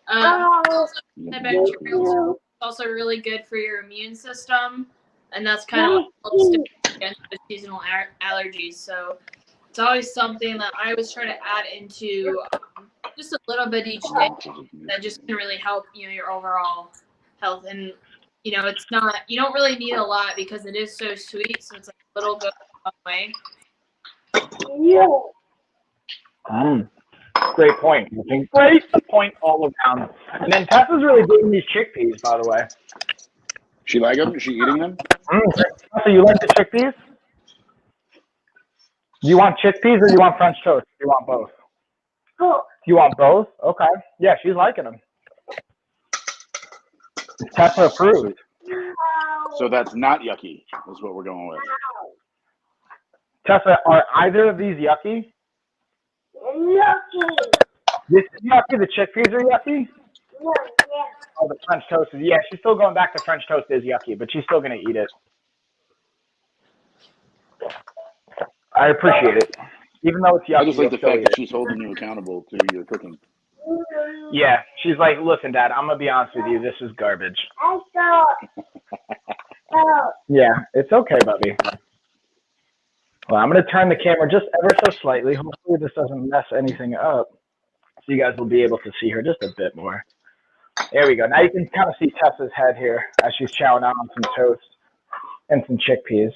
lines. Antibacterial is also really good for your immune system, and that's kind of what helps against the seasonal allergies. So it's always something that I always try to add into just a little bit each day that just can really help your overall health. And it's not, you don't really need a lot because it is so sweet, so it's like a little goes a long way. Great point. Great point all around. And then Tessa's really digging these chickpeas, by the way. She like them? Is she eating them? So you like the chickpeas? Do you want chickpeas or do you want French toast? Do you want both? You want both? Okay. Yeah, she's liking them. Tessa approved. So that's not yucky, is what we're going with. Tessa, are either of these yucky? Yucky. This is yucky. The chickpeas are yucky? Yeah. Oh, the French toast is, yeah, she's still going back to French toast is yucky, but she's still going to eat it. I appreciate it. Even though it's yucky. I just like the fact that she's holding you accountable to your cooking. Yeah, she's like, listen, Dad, I'm going to be honest with you. This is garbage. Yeah, it's okay, Bubby. Well, I'm going to turn the camera just ever so slightly. Hopefully this doesn't mess anything up. So you guys will be able to see her just a bit more. There we go. Now you can kind of see Tessa's head here as she's chowing on some toast and some chickpeas.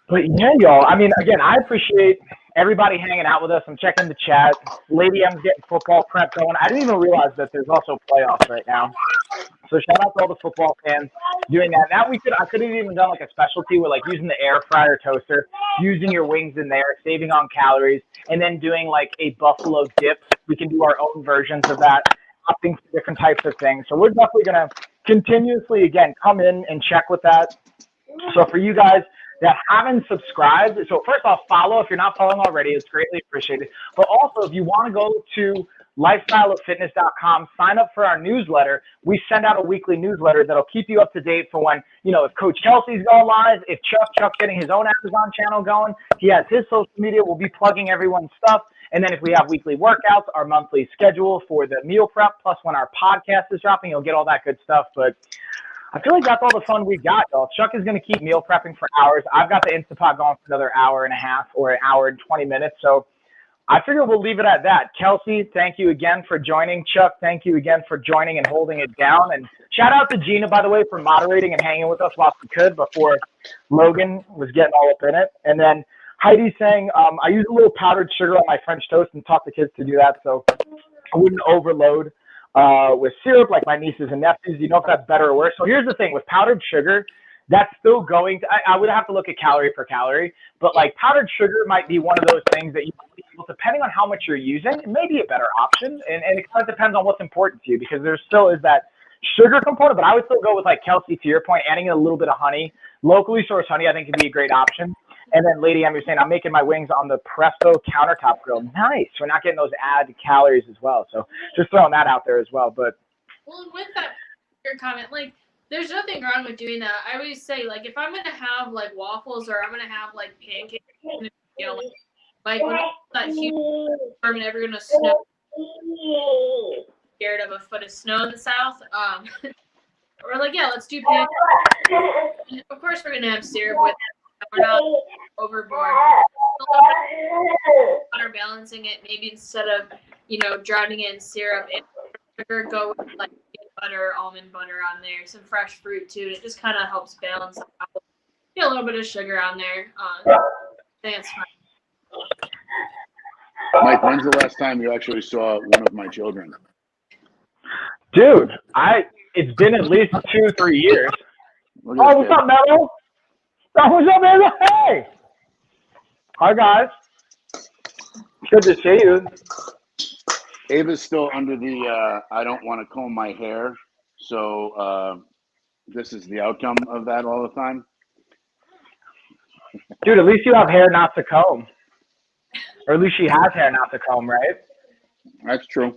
But yeah, y'all, I mean, again, I appreciate everybody hanging out with us. I'm checking the chat. Lady M's getting football prep going. I didn't even realize that there's also playoffs right now. So shout out to all the football fans doing that. Now I could have even done like a specialty with like using the air fryer toaster, using your wings in there, saving on calories, and then doing like a buffalo dip. We can do our own versions of that, opting for different types of things. So we're definitely going to continuously, again, come in and check with that. So for you guys that haven't subscribed, so first off, follow if you're not following already. It's greatly appreciated. But also, if you want to go to lifestyleoffitness.com, sign up for our newsletter. We send out a weekly newsletter that'll keep you up to date for when, if Coach Kelsey's going live, if Chuck's getting his own Amazon channel going, he has his social media. We'll be plugging everyone's stuff. And then if we have weekly workouts, our monthly schedule for the meal prep, plus when our podcast is dropping, you'll get all that good stuff. But I feel like that's all the fun we got, y'all. Chuck is going to keep meal prepping for hours. I've got the Instapot going for another hour and a half or an hour and 20 minutes. So I figure we'll leave it at that. Kelsey, thank you again for joining. Chuck, thank you again for joining and holding it down. And shout out to Gina, by the way, for moderating and hanging with us while she could before Logan was getting all up in it. And then Heidi's saying, I use a little powdered sugar on my French toast and taught the kids to do that so I wouldn't overload with syrup like my nieces and nephews. You know if that's better or worse. So here's the thing. With powdered sugar, that's still going to, I would have to look at calorie per calorie, but like powdered sugar might be one of those things that you depending on how much you're using, it may be a better option. And it kind of depends on what's important to you because there still is that sugar component, but I would still go with like Kelsey, to your point, adding a little bit of honey. Locally sourced honey, I think could be a great option. And then Lady M, you're saying, I'm making my wings on the Presto countertop grill. Nice. We're not getting those added calories as well. So just throwing that out there as well. But well, with that your comment, like there's nothing wrong with doing that. I always say, like, if I'm gonna have like waffles or I'm gonna have like pancakes, like when I not huge. I'm never gonna snow. Scared of a foot of snow in the south. We're like, yeah, let's do pancakes. Of course, we're gonna have syrup with it. We're not overboard. Water balancing it. Maybe instead of drowning it in syrup, and sugar, go with like butter, almond butter on there, some fresh fruit too. And it just kind of helps balance it out. Get a little bit of sugar on there. I think it's fine. Mike, when's the last time you actually saw one of my children? Dude, it's been at least 2-3 years. Look Oh, at what's this up, Mello? Oh, what's up, man? Hey! Hi, guys. Good to see you. kid. Ava's still under the I don't want to comb my hair, so this is the outcome of that all the time. Dude, at least you have hair not to comb. Or at least she has hair not to comb, right? That's true.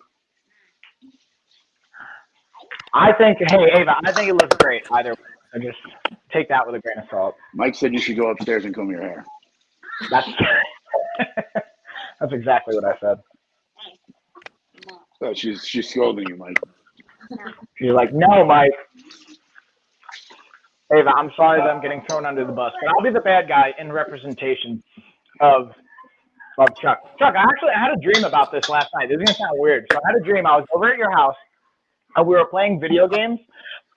I think, hey, Ava, I think it looks great either way. So just take that with a grain of salt. Mike said you should go upstairs and comb your hair. That's, that's exactly what I said. So she's scolding you, Mike. She's like, no, Mike. Ava, I'm sorry that I'm getting thrown under the bus, but I'll be the bad guy in representation of Chuck. Chuck, I had a dream about this last night. This is going to sound weird. So I had a dream. I was over at your house, and we were playing video games,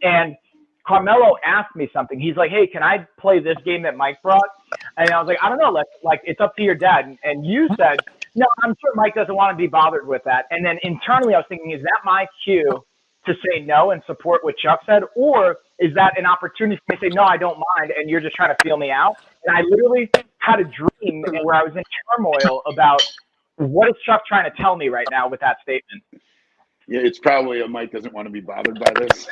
and Carmelo asked me something. He's like, hey, can I play this game that Mike brought? And I was like, I don't know. It's up to your dad. And you said, no, I'm sure Mike doesn't want to be bothered with that. And then internally I was thinking, is that my cue to say no and support what Chuck said? Or is that an opportunity for me to say, no, I don't mind, and you're just trying to feel me out? And I literally had a dream where I was in turmoil about what is Chuck trying to tell me right now with that statement. Yeah, it's probably Mike doesn't want to be bothered by this.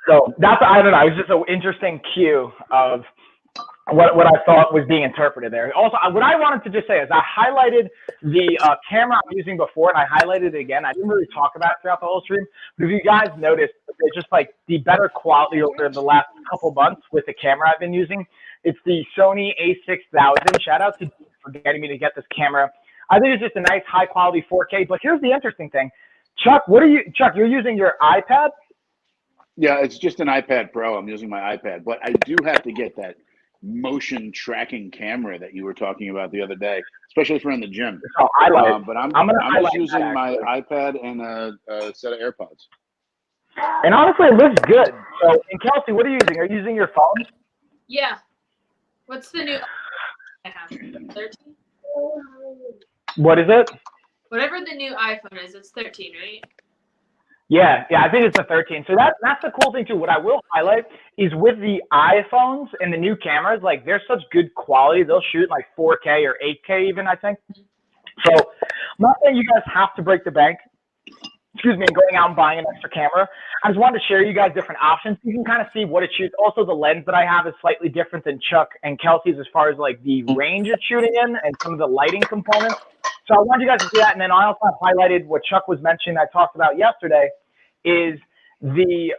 So that's, I don't know, it was just an interesting cue of what I thought was being interpreted there. Also, what I wanted to just say is I highlighted the camera I'm using before, and I highlighted it again. I didn't really talk about it throughout the whole stream, but if you guys noticed, it's just like the better quality over the last couple months with the camera I've been using. It's the Sony a6000. Shout out to Dean for getting me to get this camera. I think it's just a nice high quality 4K, but here's the interesting thing. Chuck, you're using your iPad? Yeah, it's just an iPad Pro. I'm using my iPad, but I do have to get that motion tracking camera that you were talking about the other day, especially if we're in the gym. Oh, But I'm just using my iPad and a set of AirPods. And honestly, it looks good. So, and Kelsey, what are you using? Are you using your phone? Yeah. What's the new? I have 13. What is it? Whatever the new iPhone is, it's 13, right? Yeah, I think it's a 13. So that's the cool thing too. What I will highlight is with the iPhones and the new cameras, like they're such good quality. They'll shoot like 4K or 8K even, I think. So I'm not saying you guys have to break the bank, and going out and buying an extra camera. I just wanted to share you guys different options. You can kind of see what it shoots. Also, the lens that I have is slightly different than Chuck and Kelsey's as far as like the range it's shooting in and some of the lighting components. So I wanted you guys to see that. And then I also have highlighted what Chuck was mentioning I talked about yesterday is the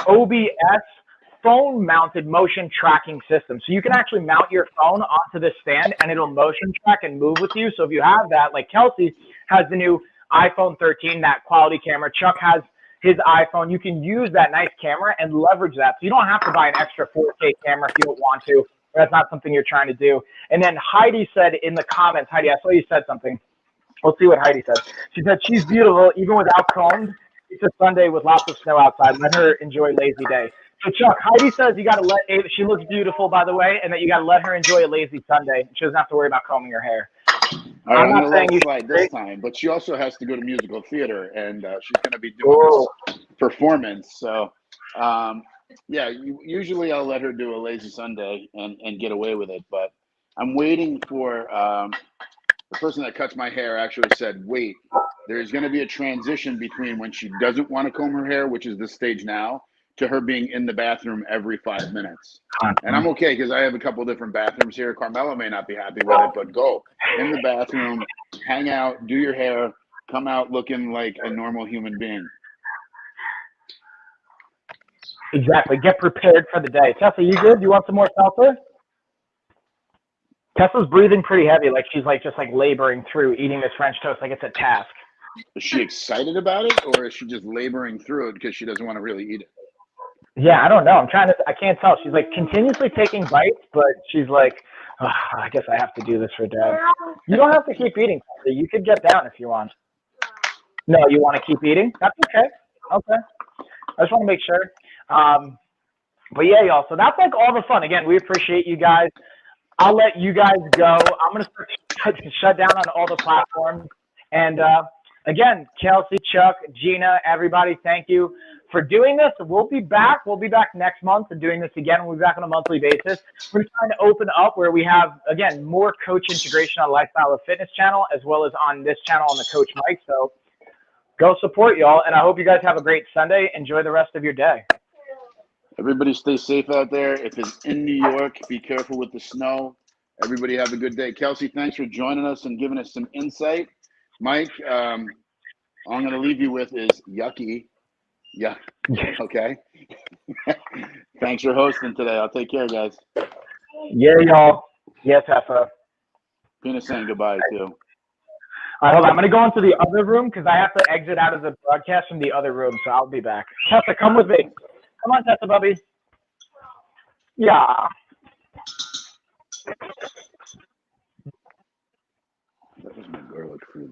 OBS phone-mounted motion tracking system. So you can actually mount your phone onto the stand and it'll motion track and move with you. So if you have that, like Kelsey has the new iPhone 13, that quality camera. Chuck has his iPhone. You can use that nice camera and leverage that. So you don't have to buy an extra 4K camera if you don't want to. That's not something you're trying to do. And then Heidi said in the comments, Heidi, I saw you said something. Let's see what Heidi said. She said, she's beautiful even without combed. It's a Sunday with lots of snow outside. Let her enjoy lazy day. So Chuck, Heidi says you got to let Ava, she looks beautiful by the way, and that you got to let her enjoy a lazy Sunday. She doesn't have to worry about combing her hair. All right, I'm not saying you slide this time, but she also has to go to musical theater, and she's going to be doing this performance. So, yeah, usually I'll let her do a lazy Sunday and get away with it, but I'm waiting for the person that cuts my hair actually said, wait, there's going to be a transition between when she doesn't want to comb her hair, which is this stage now, to her being in the bathroom every 5 minutes. And I'm okay because I have a couple different bathrooms here. Carmelo may not be happy with it, but go in the bathroom, hang out, do your hair, come out looking like a normal human being. Exactly. Get prepared for the day. Tessa, you good? You want some more seltzer? Tessa's breathing pretty heavy, like she's like just like laboring through eating this French toast like it's a task. Is she excited about it, or is she just laboring through it because she doesn't want to really eat it? Yeah, I don't know. I can't tell. She's like continuously taking bites, but she's like, oh, I guess I have to do this for Dad. You don't have to keep eating. You could get down if you want. No, you want to keep eating? That's okay. Okay. I just want to make sure. But yeah, y'all. So that's like all the fun. Again, we appreciate you guys. I'll let you guys go. I'm going to shut down on all the platforms. And again, Kelsey, Chuck, Gina, everybody, thank you for doing this. We'll be back. We'll be back next month and doing this again. We'll be back on a monthly basis. We're trying to open up where we have, again, more coach integration on Lifestyle of Fitness channel, as well as on this channel on the Coach Mike. So go support y'all. And I hope you guys have a great Sunday. Enjoy the rest of your day. Everybody stay safe out there. If it's in New York, be careful with the snow. Everybody have a good day. Kelsey, thanks for joining us and giving us some insight. Mike, all I'm going to leave you with is yucky. Yeah. Okay. Thanks for hosting today. I'll take care, guys. Yeah, y'all. Yes, Heffa. Pina's saying goodbye, too. All right, hold on. I'm going to go into the other room because I have to exit out of the broadcast from the other room, so I'll be back. Tessa, come with me. Come on, Tessa, Bubby. Yeah. That was my garlic fruit.